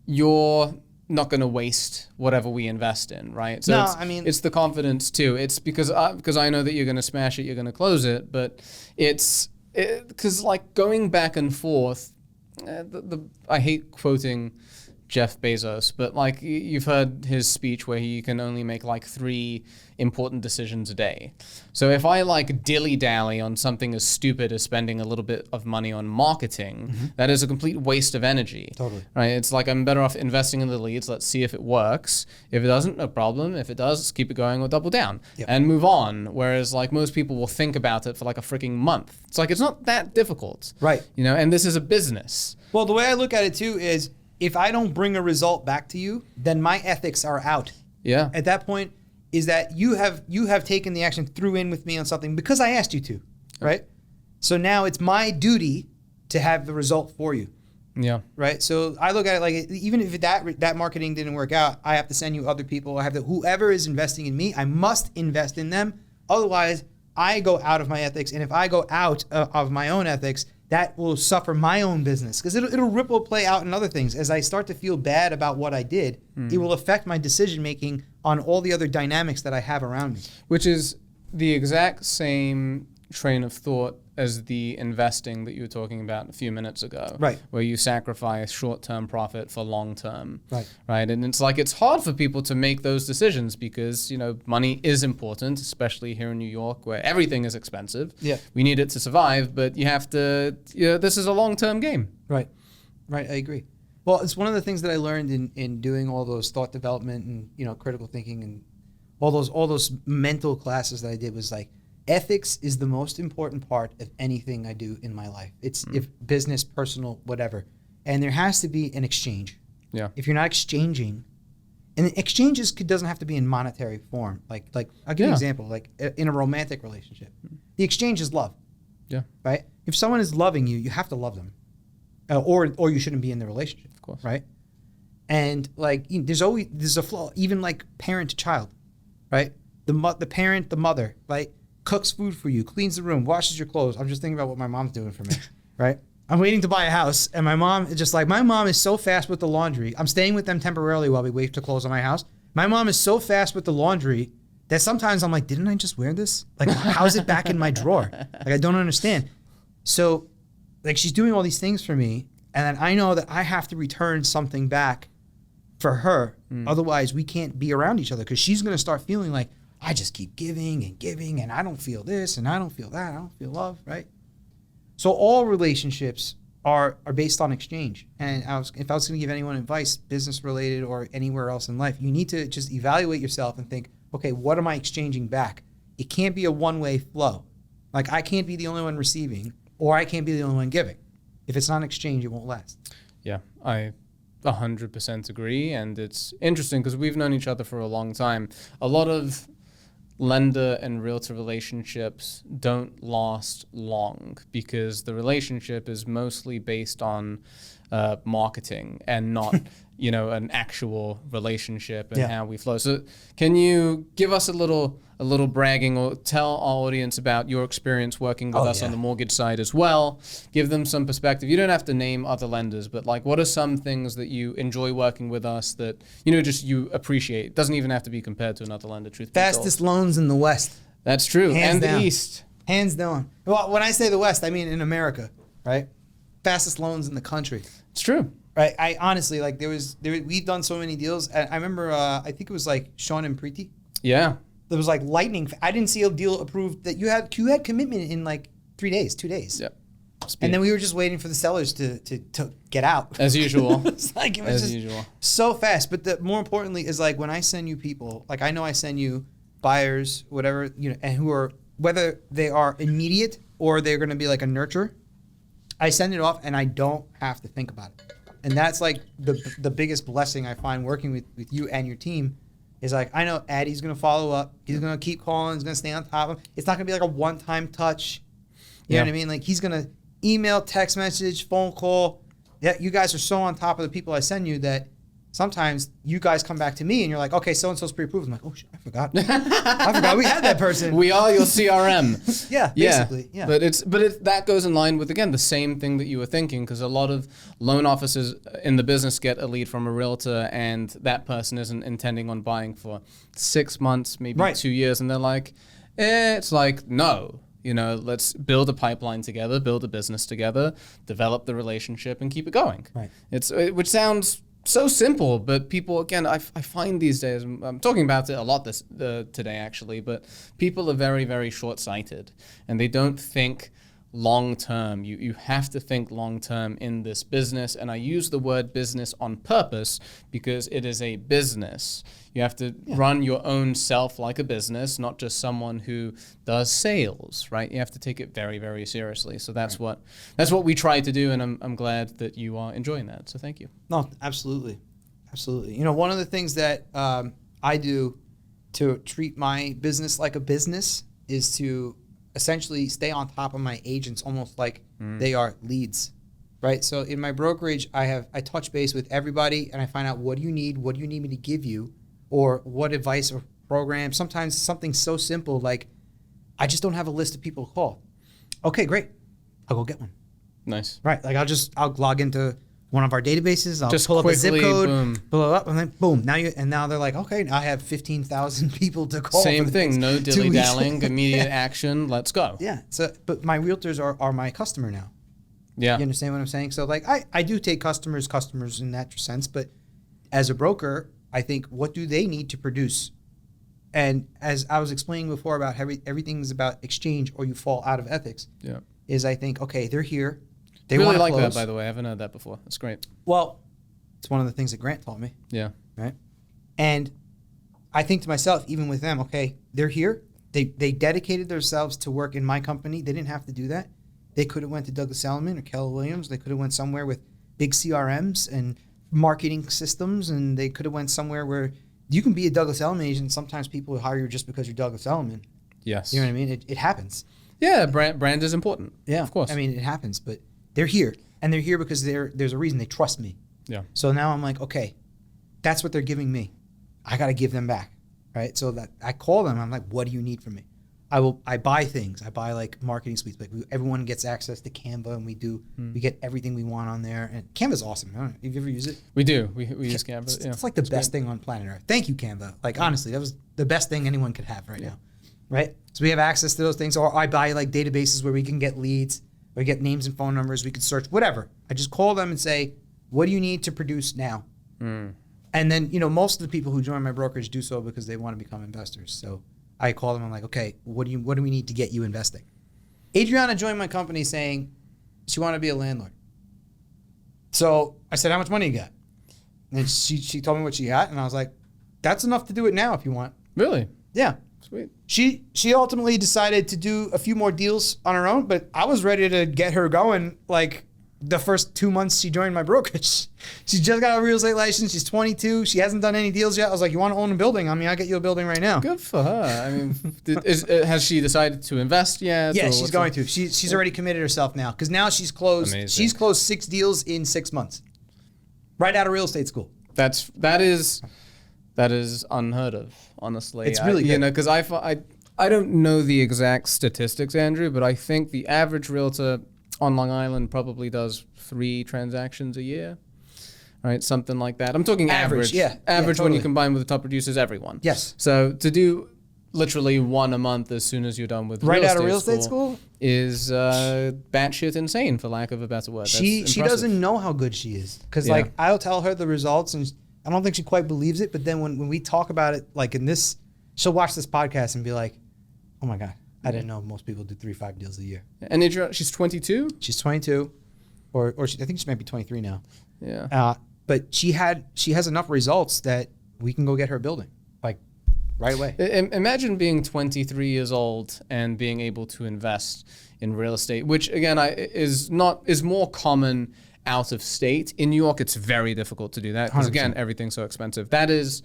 you're not going to waste whatever we invest in, right? So No, it's, I mean- it's the confidence too. It's because I know that you're going to smash it, you're going to close it, but because like going back and forth, I hate quoting Jeff Bezos, but like you've heard his speech where he can only make like 3 important decisions a day. So if I like dilly-dally on something as stupid as spending a little bit of money on marketing, that is a complete waste of energy. Totally. Right? It's like I'm better off investing in the leads. Let's see if it works. If it doesn't, no problem. If it does, keep it going or double down and move on. Whereas like most people will think about it for like a freaking month. It's like it's not that difficult. Right. You know, and this is a business. Well, the way I look at it too is if I don't bring a result back to you, then my ethics are out. Yeah. At that point, is that you have taken the action, threw in with me on something because I asked you to, right? So now it's my duty to have the result for you, Yeah. right? So I look at it like even if that marketing didn't work out, I have to send you other people. I have to whoever is investing in me, I must invest in them. Otherwise, I go out of my ethics, and if I go out of my own ethics, that will suffer my own business because it'll ripple play out in other things. As I start to feel bad about what I did, it will affect my decision making on all the other dynamics that I have around me. Which is the exact same train of thought as the investing that you were talking about a few minutes ago. Right. Where you sacrifice short-term profit for long-term. Right. Right. And it's like it's hard for people to make those decisions because, you know, money is important, especially here in New York where everything is expensive. Yeah. We need it to survive, but you have to, this is a long-term game. Right. Right. I agree. Well, it's one of the things that I learned in doing all those thought development and, you know, critical thinking and all those mental classes that I did was like, ethics is the most important part of anything I do in my life. It's if business, personal, whatever. And there has to be an exchange. Yeah. If you're not exchanging, and exchanges doesn't have to be in monetary form. Like I'll give you an example. Like in a romantic relationship, the exchange is love. Yeah. Right. If someone is loving you, you have to love them, or you shouldn't be in the relationship. Of course. Right. And like there's a flaw, even like parent to child, right? The parent, the mother, right? Cooks food for you, cleans the room, washes your clothes. I'm just thinking about what my mom's doing for me, right? I'm waiting to buy a house, and my mom is just like, my mom is so fast with the laundry. I'm staying with them temporarily while we wait to close on my house. My mom is so fast with the laundry that sometimes I'm like, didn't I just wear this? Like, how is it back in my drawer? Like, I don't understand. So, like, she's doing all these things for me, and then I know that I have to return something back for her. Otherwise, we can't be around each other because she's going to start feeling like, I just keep giving, and I don't feel this, and I don't feel that, I don't feel love, right? So all relationships are based on exchange. And if I was going to give anyone advice, business related or anywhere else in life, you need to just evaluate yourself and think, okay, what am I exchanging back? It can't be a one-way flow. Like I can't be the only one receiving, or I can't be the only one giving. If it's not an exchange, it won't last. Yeah, I 100% agree. And it's interesting because we've known each other for a long time. A lot of lender and realtor relationships don't last long because the relationship is mostly based on marketing and not, you know, an actual relationship and how we flow. So can you give us a little bragging or tell our audience about your experience working with us on the mortgage side as well? Give them some perspective. You don't have to name other lenders, but like what are some things that you enjoy working with us that, you know, just you appreciate? It doesn't even have to be compared to another lender, truth be told. Fastest loans in the West. That's true. Hands and down. the East. Hands down. Well, when I say the West, I mean in America, right? Fastest loans in the country. It's true. Right. I honestly, like we've done so many deals. I remember, I think it was like Sean and Preeti. Yeah. There was like lightning. I didn't see a deal approved that you had commitment in like 3 days, 2 days. Yep. And then we were just waiting for the sellers to get out. As usual. It's like, it was As just usual. so fast. But more importantly is like when I send you people, like I know I send you buyers, whatever, you know, and who are, whether they are immediate or they're going to be like a nurture, I send it off and I don't have to think about it. And that's like the biggest blessing I find working with you and your team is like, I know Addie's going to follow up. He's going to keep calling. He's going to stay on top of him. It's not going to be like a one-time touch. You know what I mean? Like, he's going to email, text message, phone call. Yeah, you guys are so on top of the people I send you that sometimes you guys come back to me and you're like, okay, so-and-so's pre-approved. I'm like, oh, shit, I forgot. I forgot we had that person. We are your CRM. Yeah, basically. Yeah. But that goes in line with, again, the same thing that you were thinking, because a lot of loan officers in the business get a lead from a realtor and that person isn't intending on buying for 6 months, maybe 2 years. And they're like, it's like, no. You know, let's build a pipeline together, build a business together, develop the relationship, and keep it going. Right. Which sounds so simple, but people, again, I find these days, I'm talking about it a lot today actually, but people are very, very short-sighted, and they don't think long-term. You have to think long-term in this business, and I use the word business on purpose because it is a business. You have to run your own self like a business, not just someone who does sales, right? You have to take it very, very seriously. So that's what we try to do, and I'm glad that you are enjoying that. So thank you. No, absolutely. Absolutely. You know, one of the things that I do to treat my business like a business is to essentially stay on top of my agents almost like they are leads, right? So in my brokerage, I touch base with everybody and I find out, what do you need me to give you, or what advice or program. Sometimes something so simple like, I just don't have a list of people to call. Okay, great. I'll go get one. Nice. Right. Like I'll log into one of our databases. I'll just pull up a zip quickly, code, boom. pull it up, and then boom. Now they're like, okay, now I have 15,000 people to call. Same for the thing. next No 2 weeks. dilly-dallying, immediate action. Let's go. Yeah. So, but my realtors are my customer now. Yeah. You understand what I'm saying? So like, I do take customers in that sense, but as a broker, I think, what do they need to produce? And as I was explaining before about everything's about exchange or you fall out of ethics. Yeah. Is I think, okay, they're here. They really want to like close. that, by the way. I haven't heard that before. That's great. Well, it's one of the things that Grant taught me. Yeah. Right. And I think to myself, even with them, okay, they're here. They dedicated themselves to work in my company. They didn't have to do that. They could have went to Douglas Elliman or Keller Williams. They could have went somewhere with big CRMs and marketing systems, and they could have went somewhere where you can be a Douglas Elliman agent. Sometimes people will hire you just because you're Douglas Elliman. Yes. You know what I mean? It happens. Yeah, brand is important. Yeah, of course. I mean, it happens, but they're here, and they're here because there's a reason. They trust me. Yeah. So now I'm like, okay, that's what they're giving me. I got to give them back, right? So that I call them. I'm like, what do you need from me? I buy things. I buy like marketing suites. Like everyone gets access to Canva, and we get everything we want on there. And Canva's awesome. I don't know, have you ever used it? We do. We use Canva. It's like the best thing on planet Earth. Thank you, Canva. Like honestly, that was the best thing anyone could have right now, right? So we have access to those things. Or I buy like databases where we can get leads, we get names and phone numbers. We can search whatever. I just call them and say, what do you need to produce now? And then, you know, most of the people who join my brokerage do so because they want to become investors. So I call them. I'm like, okay, what do we need to get you investing? Adriana joined my company saying she wanted to be a landlord. So I said, how much money you got? And she told me what she got, and I was like, that's enough to do it now if you want. Really? Yeah. Sweet. She ultimately decided to do a few more deals on her own, but I was ready to get her going like the first 2 months she joined my brokerage. She just got a real estate license. She's 22. She hasn't done any deals yet. I was like, you want to own a building? I mean, I'll get you a building right now. Good for her. I mean, has she decided to invest yet? Yeah, she's going to. She's already committed herself now because now she's closed. Amazing. She's closed 6 deals in 6 months, right out of real estate school. That is unheard of, honestly. It's really good. You know, because I don't know the exact statistics, Andrew, but I think the average realtor on Long Island probably does 3 transactions a year, right? Something like that. I'm talking average. Yeah. Average Totally. when you combine with the top producers, everyone. Yes. So to do literally 1 a month as soon as you're done with Right out of real estate school is batshit insane, for lack of a better word. That's She impressive. doesn't know how good she is because Yeah. like I'll tell her the results and I don't think she quite believes it. But then when we talk about it, like in this, she'll watch this podcast and be like, oh my God, I didn't know most people do 3-5 deals a year. And she's 22? She's 22 or I think she might be 23 now. Yeah. But she has enough results that we can go get her a building like right away. Imagine being 23 years old and being able to invest in real estate, which again is more common out of state. In New York, it's very difficult to do that because again, everything's so expensive. That is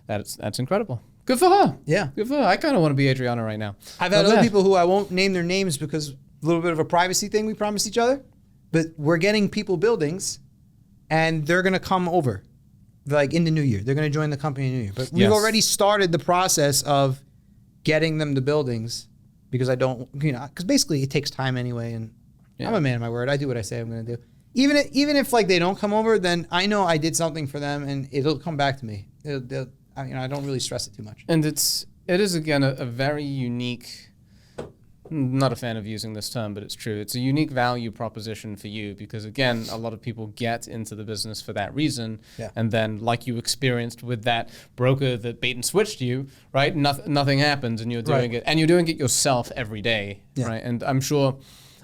That's incredible. Good for her. Yeah. Good for her. I kind of want to be Adriana right now. I've had Not other bad. people who I won't name their names because a little bit of a privacy thing we promised each other. But we're getting people buildings, and they're gonna come over, like in the new year. They're gonna join the company in the new year. But we've Yes. already started the process of getting them the buildings because I don't, because basically it takes time anyway. And Yeah. I'm a man of my word. I do what I say I'm gonna do. Even if like they don't come over, then I know I did something for them, and it'll come back to me. I don't really stress it too much. And it is again a very unique. Not a fan of using this term, but it's true. It's a unique value proposition for you because, again, a lot of people get into the business for that reason. Yeah. And then, like you experienced with that broker that bait and switched you, right? Nothing happens, and you're doing Right. it. And you're doing it yourself every day, Yeah. right? And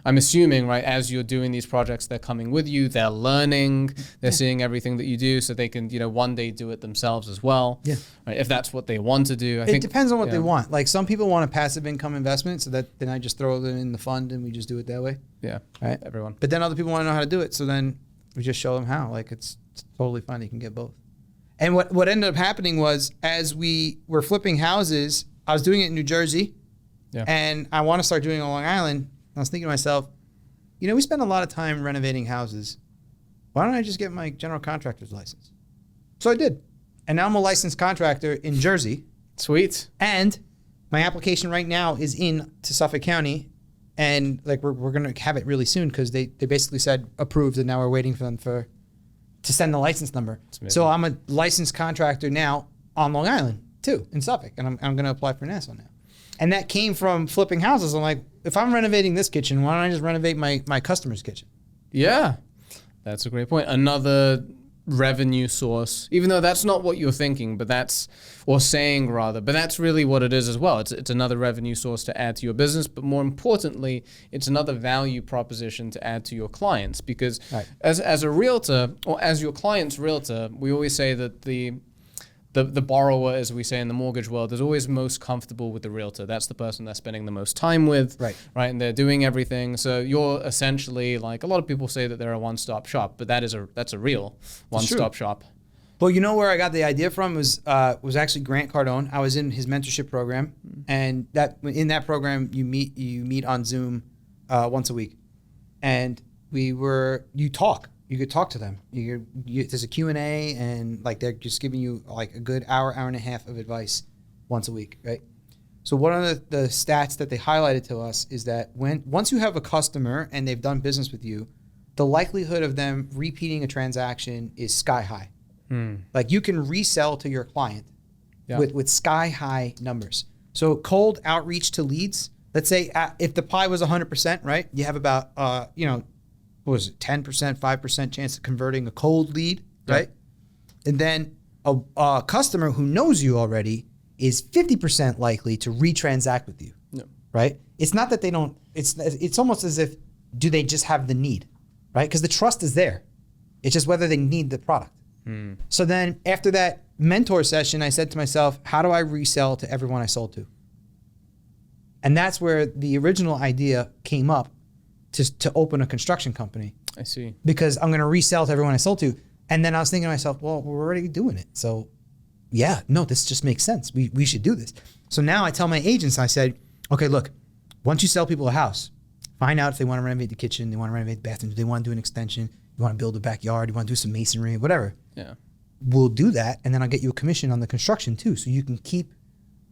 I'm assuming, right, as you're doing these projects, they're coming with you, they're learning, they're seeing everything that you do so they can, one day do it themselves as well. Yeah. Right? If that's what they want to do. I It think depends on what yeah. they want. Like some people want a passive income investment, so that then I just throw them in the fund and we just do it that way. Yeah. Right. Everyone. But then other people want to know how to do it, so then we just show them how. Like it's totally fine. You can get both. And what ended up happening was as we were flipping houses, I was doing it in New Jersey, Yeah. and I want to start doing it on Long Island. I was thinking to myself, we spend a lot of time renovating houses. Why don't I just get my general contractor's license? So I did. And now I'm a licensed contractor in Jersey. Sweet. And my application right now is in to Suffolk County. And like we're going to have it really soon because they basically said approved, and now we're waiting for them to send the license number. amazing. So I'm a licensed contractor now on Long Island too, in Suffolk. And I'm going to apply for NASA now. And that came from flipping houses. I'm like, if I'm renovating this kitchen, why don't I just renovate my customer's kitchen? Yeah, that's a great point. Another revenue source, even though that's not what you're thinking, but that's really what it is as well. It's another revenue source to add to your business, but more importantly, it's another value proposition to add to your clients because Right. as a realtor or as your client's realtor, we always say that the borrower, as we say in the mortgage world, is always most comfortable with the realtor. That's the person they're spending the most time with, Right. And they're doing everything. So you're essentially like a lot of people say that they're a one-stop shop, but that's a real one-stop shop. Well, where I got the idea from was actually Grant Cardone. I was in his mentorship program, and in that program you meet on Zoom once a week, and you talk. You could talk to them. There's a Q&A, and like they're just giving you like a good hour and a half of advice once a week, right? So one of the stats that they highlighted to us is that once you have a customer and they've done business with you, the likelihood of them repeating a transaction is sky high. Like you can resell to your client with sky high numbers. So cold outreach to leads. Let's say if the pie was 100%, right? You have about what was it, 10%, 5% chance of converting a cold lead, right? And then a customer who knows you already is 50% likely to retransact with you, right? It's not that they don't, it's almost as if, do they just have the need, right? Because the trust is there. It's just whether they need the product. So then after that mentor session, I said to myself, how do I resell to everyone I sold to? And that's where the original idea came up to open a construction company. I see. Because I'm going to resell to everyone I sold to. And then I was thinking to myself, well, we're already doing it. So this just makes sense. We should do this. So now I tell my agents, I said, okay, look, once you sell people a house, find out if they want to renovate the kitchen, they want to renovate the bathroom, they want to do an extension, you want to build a backyard, you want to do some masonry, whatever. Yeah. We'll do that. And then I'll get you a commission on the construction too. So you can keep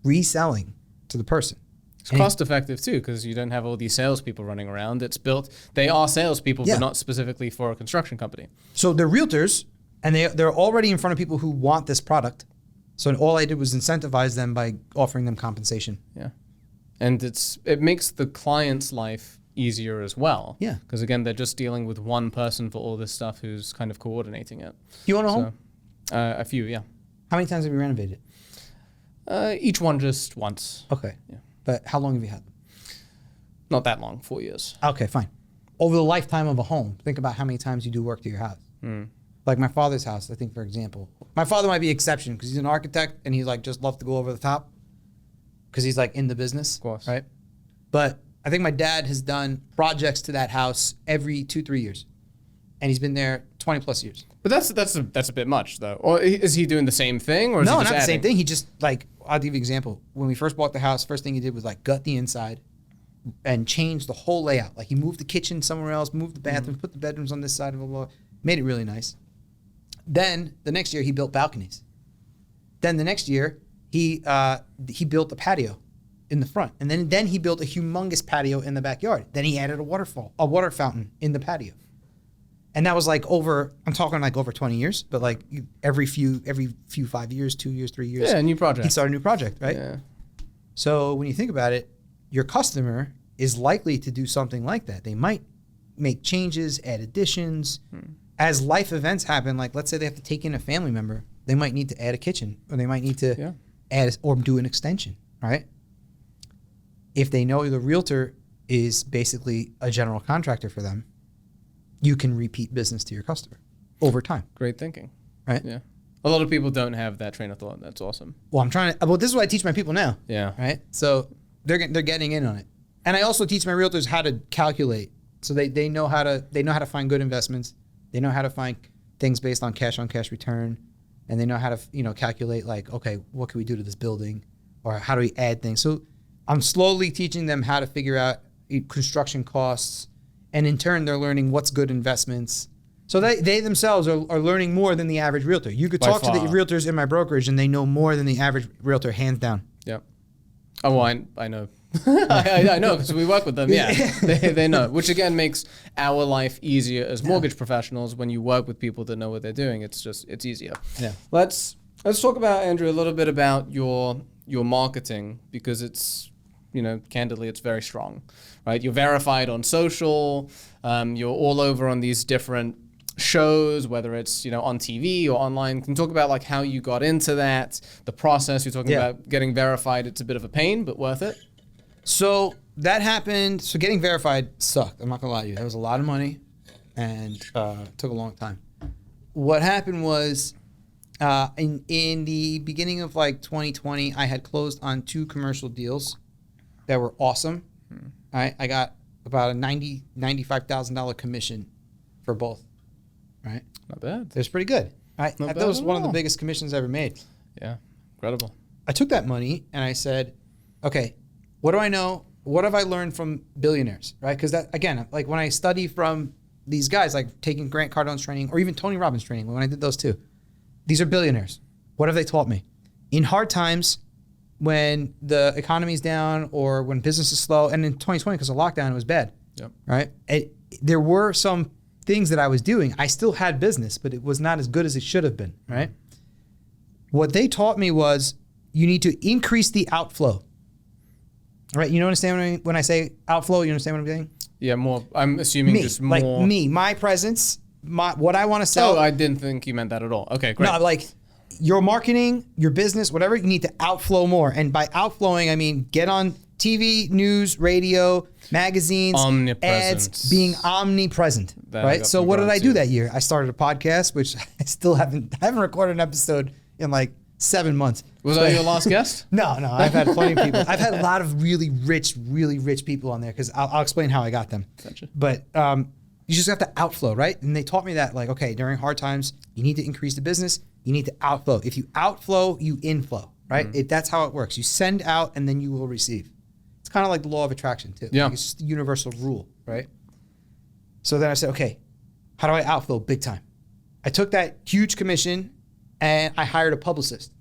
reselling to the person. It's cost effective too, because you don't have all these salespeople running around. It's built, they are salespeople, but not specifically for a construction company. So they're realtors, and they're already in front of people who want this product. So all I did was incentivize them by offering them compensation. Yeah. And it makes the client's life easier as well. Yeah. Because again, they're just dealing with one person for all this stuff who's kind of coordinating it. You own a home? A few, yeah. How many times have you renovated? Each one just once. Okay. Yeah. But how long have you had them? Not that long, 4 years. Okay, fine. Over the lifetime of a home, think about how many times you do work to your house. Like my father's house, I think, for example. My father might be an exception because he's an architect and he's like just love to go over the top because he's like in the business. Of course. Right? But I think my dad has done projects to that house every 2-3 years. And he's been there 20 plus years. But that's a bit much though. Or is he doing the same thing, or is he No, just not the same adding? thing. He just like, I'll give you an example. When we first bought the house, first thing he did was like gut the inside and change the whole layout. Like he moved the kitchen somewhere else, moved the bathrooms, put the bedrooms on this side of the wall, made it really nice. Then the next year he built balconies. Then the next year he built a patio in the front, and then he built a humongous patio in the backyard. Then he added a water fountain in the patio. And that was like I'm talking like over 20 years, but like every few 5 years, 2 years, 3 years. Yeah, a new project. He'd start a new project, right? Yeah. So when you think about it, your customer is likely to do something like that. They might make changes, add additions. As life events happen, like let's say they have to take in a family member, they might need to add a kitchen, or they might need to add or do an extension, right? If they know the realtor is basically a general contractor for them, you can repeat business to your customer over time. Great thinking. Right? Yeah. A lot of people don't have that train of thought. That's awesome. Well, this is what I teach my people now. Yeah. Right? So they're getting in on it. And I also teach my realtors how to calculate. So they know how to find good investments. They know how to find things based on cash return. And they know how to, calculate like, okay, what can we do to this building? Or how do we add things? So I'm slowly teaching them how to figure out construction costs. And in turn, they're learning what's good investments. So they themselves are learning more than the average realtor. You could talk to the realtors in my brokerage, and they know more than the average realtor, hands down. Yeah. Oh, well, I know. I know because we work with them. Yeah, they know, which again makes our life easier as mortgage professionals. When you work with people that know what they're doing, it's easier. Yeah. Let's talk about, Andrew, a little bit about your marketing, because it's, candidly, it's very strong, right? You're verified on social. You're all over on these different shows, whether it's, on TV or online. Can you talk about like how you got into that, the process? You're talking about getting verified. It's a bit of a pain, but worth it. So that happened. So getting verified sucked. I'm not gonna lie to you. That was a lot of money, and took a long time. What happened was, in the beginning of like 2020, I had closed on 2 commercial deals that were awesome. I got about a $95,000 commission for both. Right? Not bad. It was pretty good. That was one of the all. biggest commissions I ever made. Yeah, incredible. I took that money and I said, okay, what do I know? What have I learned from billionaires, right? Because that, again, like when I study from these guys, like taking Grant Cardone's training or even Tony Robbins' training, when I did those too, these are billionaires. What have they taught me? In hard times, when the economy's down or when business is slow, and in 2020, because of lockdown, it was bad, right? There were some things that I was doing. I still had business, but it was not as good as it should have been, right? What they taught me was you need to increase the outflow. All right, you understand when I say outflow? You understand what I'm saying? Yeah, more. I'm assuming just more. Like my presence, what I want to sell. Oh, I didn't think you meant that at all. Okay, great. No, like your marketing, your business, whatever, you need to outflow more. And by outflowing, I mean get on TV, news, radio, magazines, ads, being omnipresent, right? So what did I do that year? I started a podcast, which I haven't recorded an episode in like 7 months. Was that your last guest? No, I've had plenty of people. I've had a lot of really rich people on there because I'll explain how I got them. Gotcha. But you just have to outflow, right? And they taught me that, like, okay, during hard times, you need to increase the business. You need to outflow. If you outflow, you inflow, right? Mm-hmm. That's how it works. You send out and then you will receive. It's kind of like the law of attraction too. Yeah. Like it's just a universal rule, right? So then I said, okay, how do I outflow big time? I took that huge commission and I hired a publicist.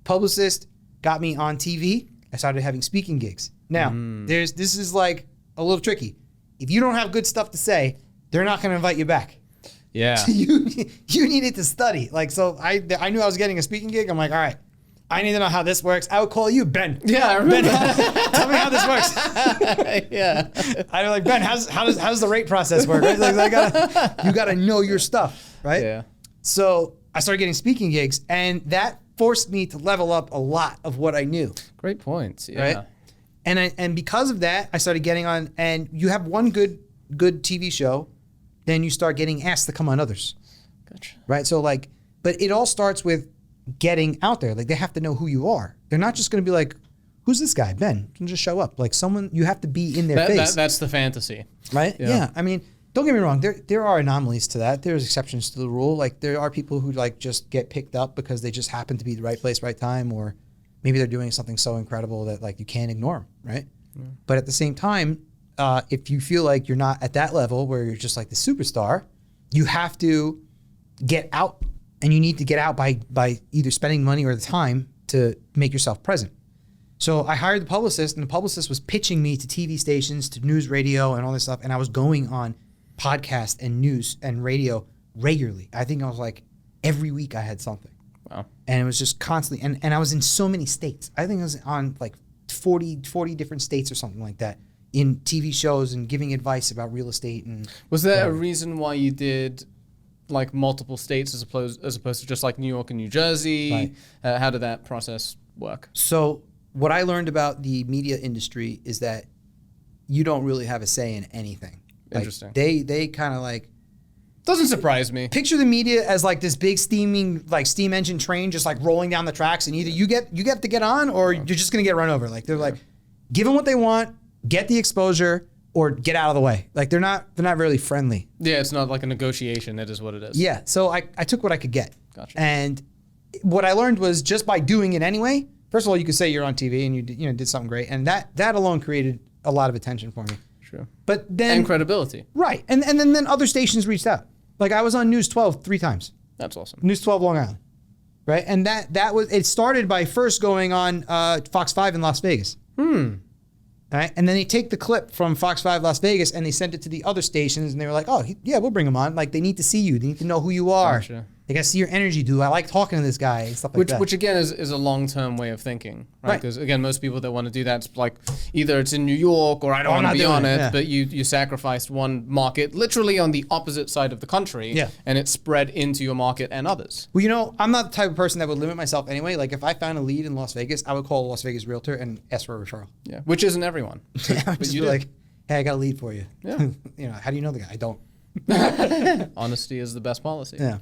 Publicist got me on TV. I started having speaking gigs. Now, this is like a little tricky. If you don't have good stuff to say, they're not going to invite you back. Yeah. you needed to study. Like, so I knew I was getting a speaking gig. I'm like, all right, I need to know how this works. I would call you, Ben. Yeah, I remember. Ben, tell me how this works. Yeah. I'm like, Ben, how does the rate process work? Right? Like, you gotta know your stuff, right? Yeah. So I started getting speaking gigs, and that forced me to level up a lot of what I knew. Great points. Yeah. Right? And because of that, I started getting on. And you have one good TV show, then you start getting asked to come on others. Gotcha. Right. So like, but it all starts with getting out there. Like they have to know who you are. They're not just going to be like, who's this guy? Ben. You can just show up. Like someone, you have to be in their face. That's the fantasy. Right? Yeah. I mean, Don't get me wrong. There are anomalies to that. There's exceptions to the rule. Like there are people who like just get picked up because they just happen to be the right place, right time, or maybe they're doing something so incredible that like you can't ignore them, right? Yeah. But at the same time, if you feel like you're not at that level where you're just like the superstar, you have to get out, and you need to get out by either spending money or the time to make yourself present. So I hired the publicist, and the publicist was pitching me to TV stations, to news radio and all this stuff. And I was going on podcasts and news and radio regularly. I think I was like, every week I had something. Wow. And it was just constantly, and I was in so many states. I think I was on like 40 different states or something like that in TV shows and giving advice about real estate. And was there a reason why you did like multiple states as opposed to just like New York and New Jersey? Right. How did that process work? So what I learned about the media industry is that you don't really have a say in anything. Interesting. Like they kind of like, doesn't surprise me. Picture the media as like this big steam engine train just like rolling down the tracks, and either you get to get on or you're just gonna get run over. Like they're like, give them what they want, get the exposure, or get out of the way. Like they're not really friendly. Yeah, it's not like a negotiation. It is what it is. Yeah. So I took what I could get. Gotcha. And what I learned was just by doing it anyway. First of all, you could say you're on TV and you did something great, and that alone created a lot of attention for me. Sure. But then and credibility. Right. And then other stations reached out. Like I was on News 12 3 times. That's awesome. News 12 Long Island. Right? And that was, it started by first going on Fox 5 in Las Vegas. Right? And then they take the clip from Fox 5 Las Vegas and they sent it to the other stations, and they were like, oh, yeah, we'll bring him on. Like they need to see you. They need to know who you are. Gotcha. They got to see your energy, dude. I like talking to this guy and stuff like that. Which again is a long-term way of thinking, right? Because again, most people that want to do that, like either it's in New York or I don't want to be on it, yeah. But you sacrificed one market literally on the opposite side of the country, yeah. And it spread into your market and others. Well, I'm not the type of person that would limit myself anyway. Like if I found a lead in Las Vegas, I would call a Las Vegas realtor and ask for a referral. Yeah, which isn't everyone. But just be like, hey, I got a lead for you. Yeah. How do you know the guy? I don't. Honesty is the best policy. Yeah.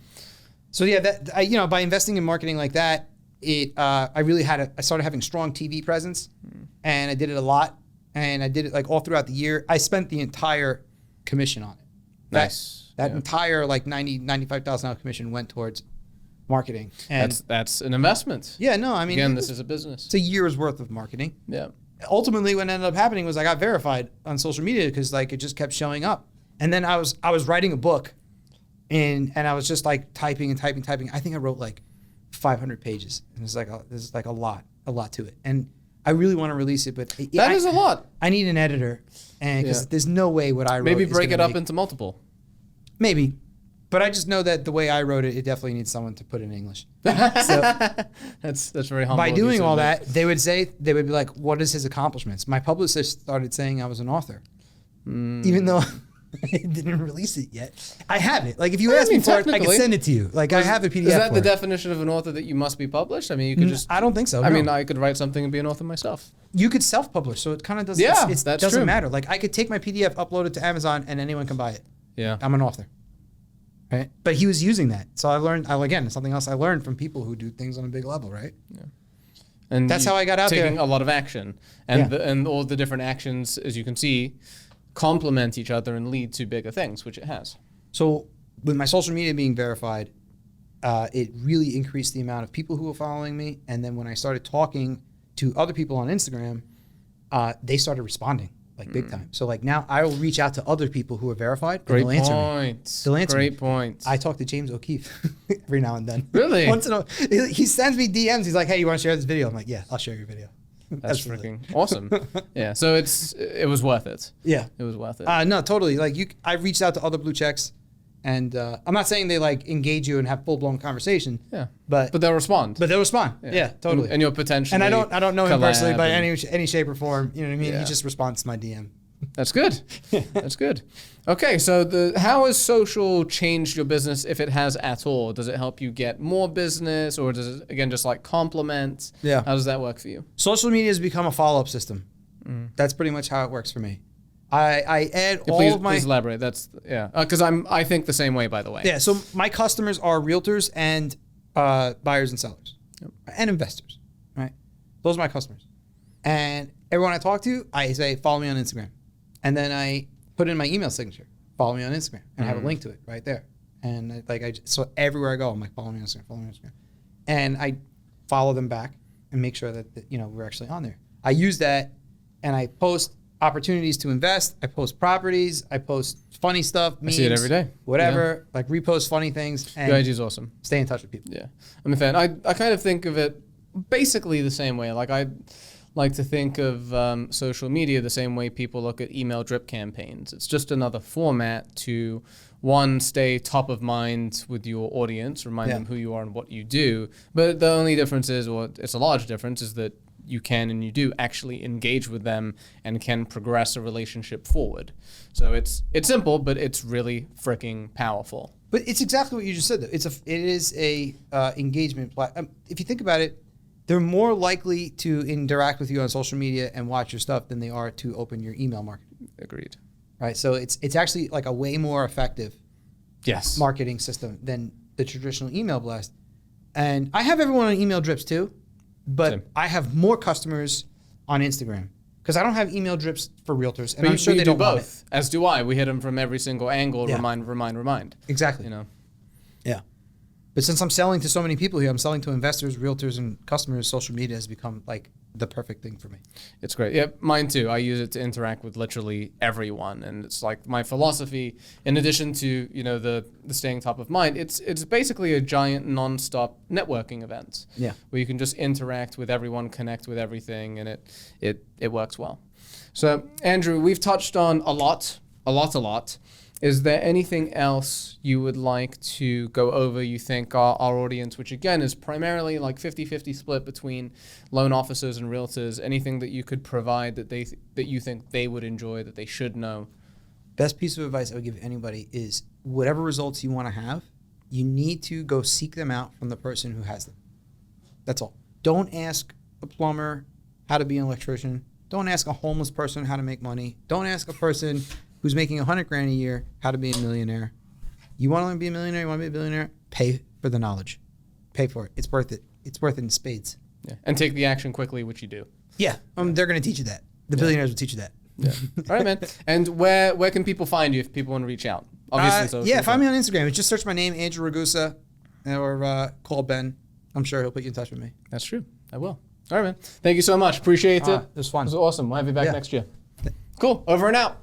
So yeah, by investing in marketing like that, I started having strong TV presence, and I did it a lot, and I did it like all throughout the year. I spent the entire commission on it. Nice. That entire like $95,000 commission went towards marketing. And that's an investment. Yeah, no, I mean, again, this is a business. It's a year's worth of marketing. Yeah. Ultimately, what ended up happening was I got verified on social media because like it just kept showing up, and then I was writing a book. And I was just like typing. I think I wrote like 500 pages, and it's like there's like a lot to it. And I really want to release it, but that is a lot. I need an editor, and because there's no way what I wrote. Maybe break it up into multiple. Maybe, but I just know that the way I wrote it, it definitely needs someone to put in English. So that's very humble. By doing all that, they would be like, "What is his accomplishments?" My publicist started saying I was an author, even though. I didn't release it yet. I have it. Like if you ask me for it, I can send it to you. Like I have a PDF. Is that the definition of an author, that you must be published? I mean, you could just. I don't think so. I mean, I could write something and be an author myself. You could self-publish, so it kind of doesn't. Yeah, it doesn't matter. Like I could take my PDF, upload it to Amazon, and anyone can buy it. Yeah, I'm an author. Right, but he was using that, so I learned. Again, something else I learned from people who do things on a big level, right? Yeah. And that's how I got out there. Taking a lot of action, and and all the different actions, as you can see, complement each other and lead to bigger things, which it has. So with my social media being verified, it really increased the amount of people who were following me. And then when I started talking to other people on Instagram, they started responding like big time. So like now I will reach out to other people who are verified. Great and they'll answer point. They'll answer Great me. point. I talk to James O'Keefe every now and then. Really? Once in a while. He sends me DMs. He's like, hey, you want to share this video? I'm like, yeah, I'll share your video. That's freaking awesome. Yeah, so it was worth it. Yeah, it was worth it. No, totally. Like I reached out to other blue checks, and I'm not saying they like engage you and have full blown conversation. Yeah, but they'll respond. But they'll respond. Yeah, totally. And you're potentially. And I don't know him personally by any shape or form. You know what I mean? Yeah. He just responds to my DM. That's good. That's good. Okay, so how has social changed your business, if it has at all? Does it help you get more business, or does it, again, just like complement? Yeah. How does that work for you? Social media has become a follow-up system. That's pretty much how it works for me. I add all of my... Please elaborate. That's, because I think the same way, by the way. Yeah, so my customers are realtors and buyers and sellers and investors, right? Those are my customers. And everyone I talk to, I say, follow me on Instagram. And then I put in my email signature. follow me on Instagram, and I have a link to it right there. And so everywhere I go, I'm like, follow me on Instagram, follow me on Instagram, and I follow them back and make sure that we're actually on there. I use that, and I post opportunities to invest. I post properties. I post funny stuff, memes, I see it every day. whatever. Like repost funny things. And Your IG is awesome. stay in touch with people. Yeah, I'm a fan. I kind of think of it basically the same way. Like I like to think of social media the same way people look at email drip campaigns. It's just another format to, one, stay top of mind with your audience, remind them who you are and what you do. But the only difference is, or it's a large difference, is that you can and you do actually engage with them and can progress a relationship forward. So it's simple, but it's really freaking powerful. But it's exactly what you just said, though. It is a engagement platform. If you think about it, they're more likely to interact with you on social media and watch your stuff than they are to open your email market. Agreed. Right? So it's actually like a way more effective marketing system than the traditional email blast. And I have everyone on email drips too, but Same. I have more customers on Instagram because I don't have email drips for realtors, and But I'm sure they do don't want it. both, as do I. We hit them from every single angle. Yeah. Remind. Exactly. You know. Yeah. But since I'm selling to so many people here, I'm selling to investors, realtors, and customers, social media has become like the perfect thing for me. It's great. Yeah, mine too. I use it to interact with literally everyone, and it's like my philosophy. In addition to the staying top of mind, it's basically a giant non-stop networking event. Yeah. Where you can just interact with everyone, connect with everything, and it works well. So Andrew, we've touched on a lot. Is there anything else you would like to go over? You think our audience, which again is primarily like 50-50 split between loan officers and realtors, anything that you could provide that you think they would enjoy, that they should know? Best piece of advice I would give anybody is whatever results you want to have, you need to go seek them out from the person who has them. That's all. Don't ask a plumber how to be an electrician. Don't ask a homeless person how to make money. Don't ask a person who's making $100,000 a year how to be a millionaire. You want to be a millionaire? You want to be a billionaire? Pay for the knowledge. Pay for it. It's worth it. It's worth it in spades. Yeah. And take the action quickly, which you do. Yeah. They're going to teach you that. The billionaires will teach you that. Yeah. All right, man. And where can people find you if people want to reach out? Obviously, find me on Instagram. Just search my name, Andrew Ragusa, or call Ben. I'm sure he'll put you in touch with me. That's true. I will. All right, man. Thank you so much. Appreciate it. It was fun. It was awesome. We'll have you back next year. Cool. Over and out.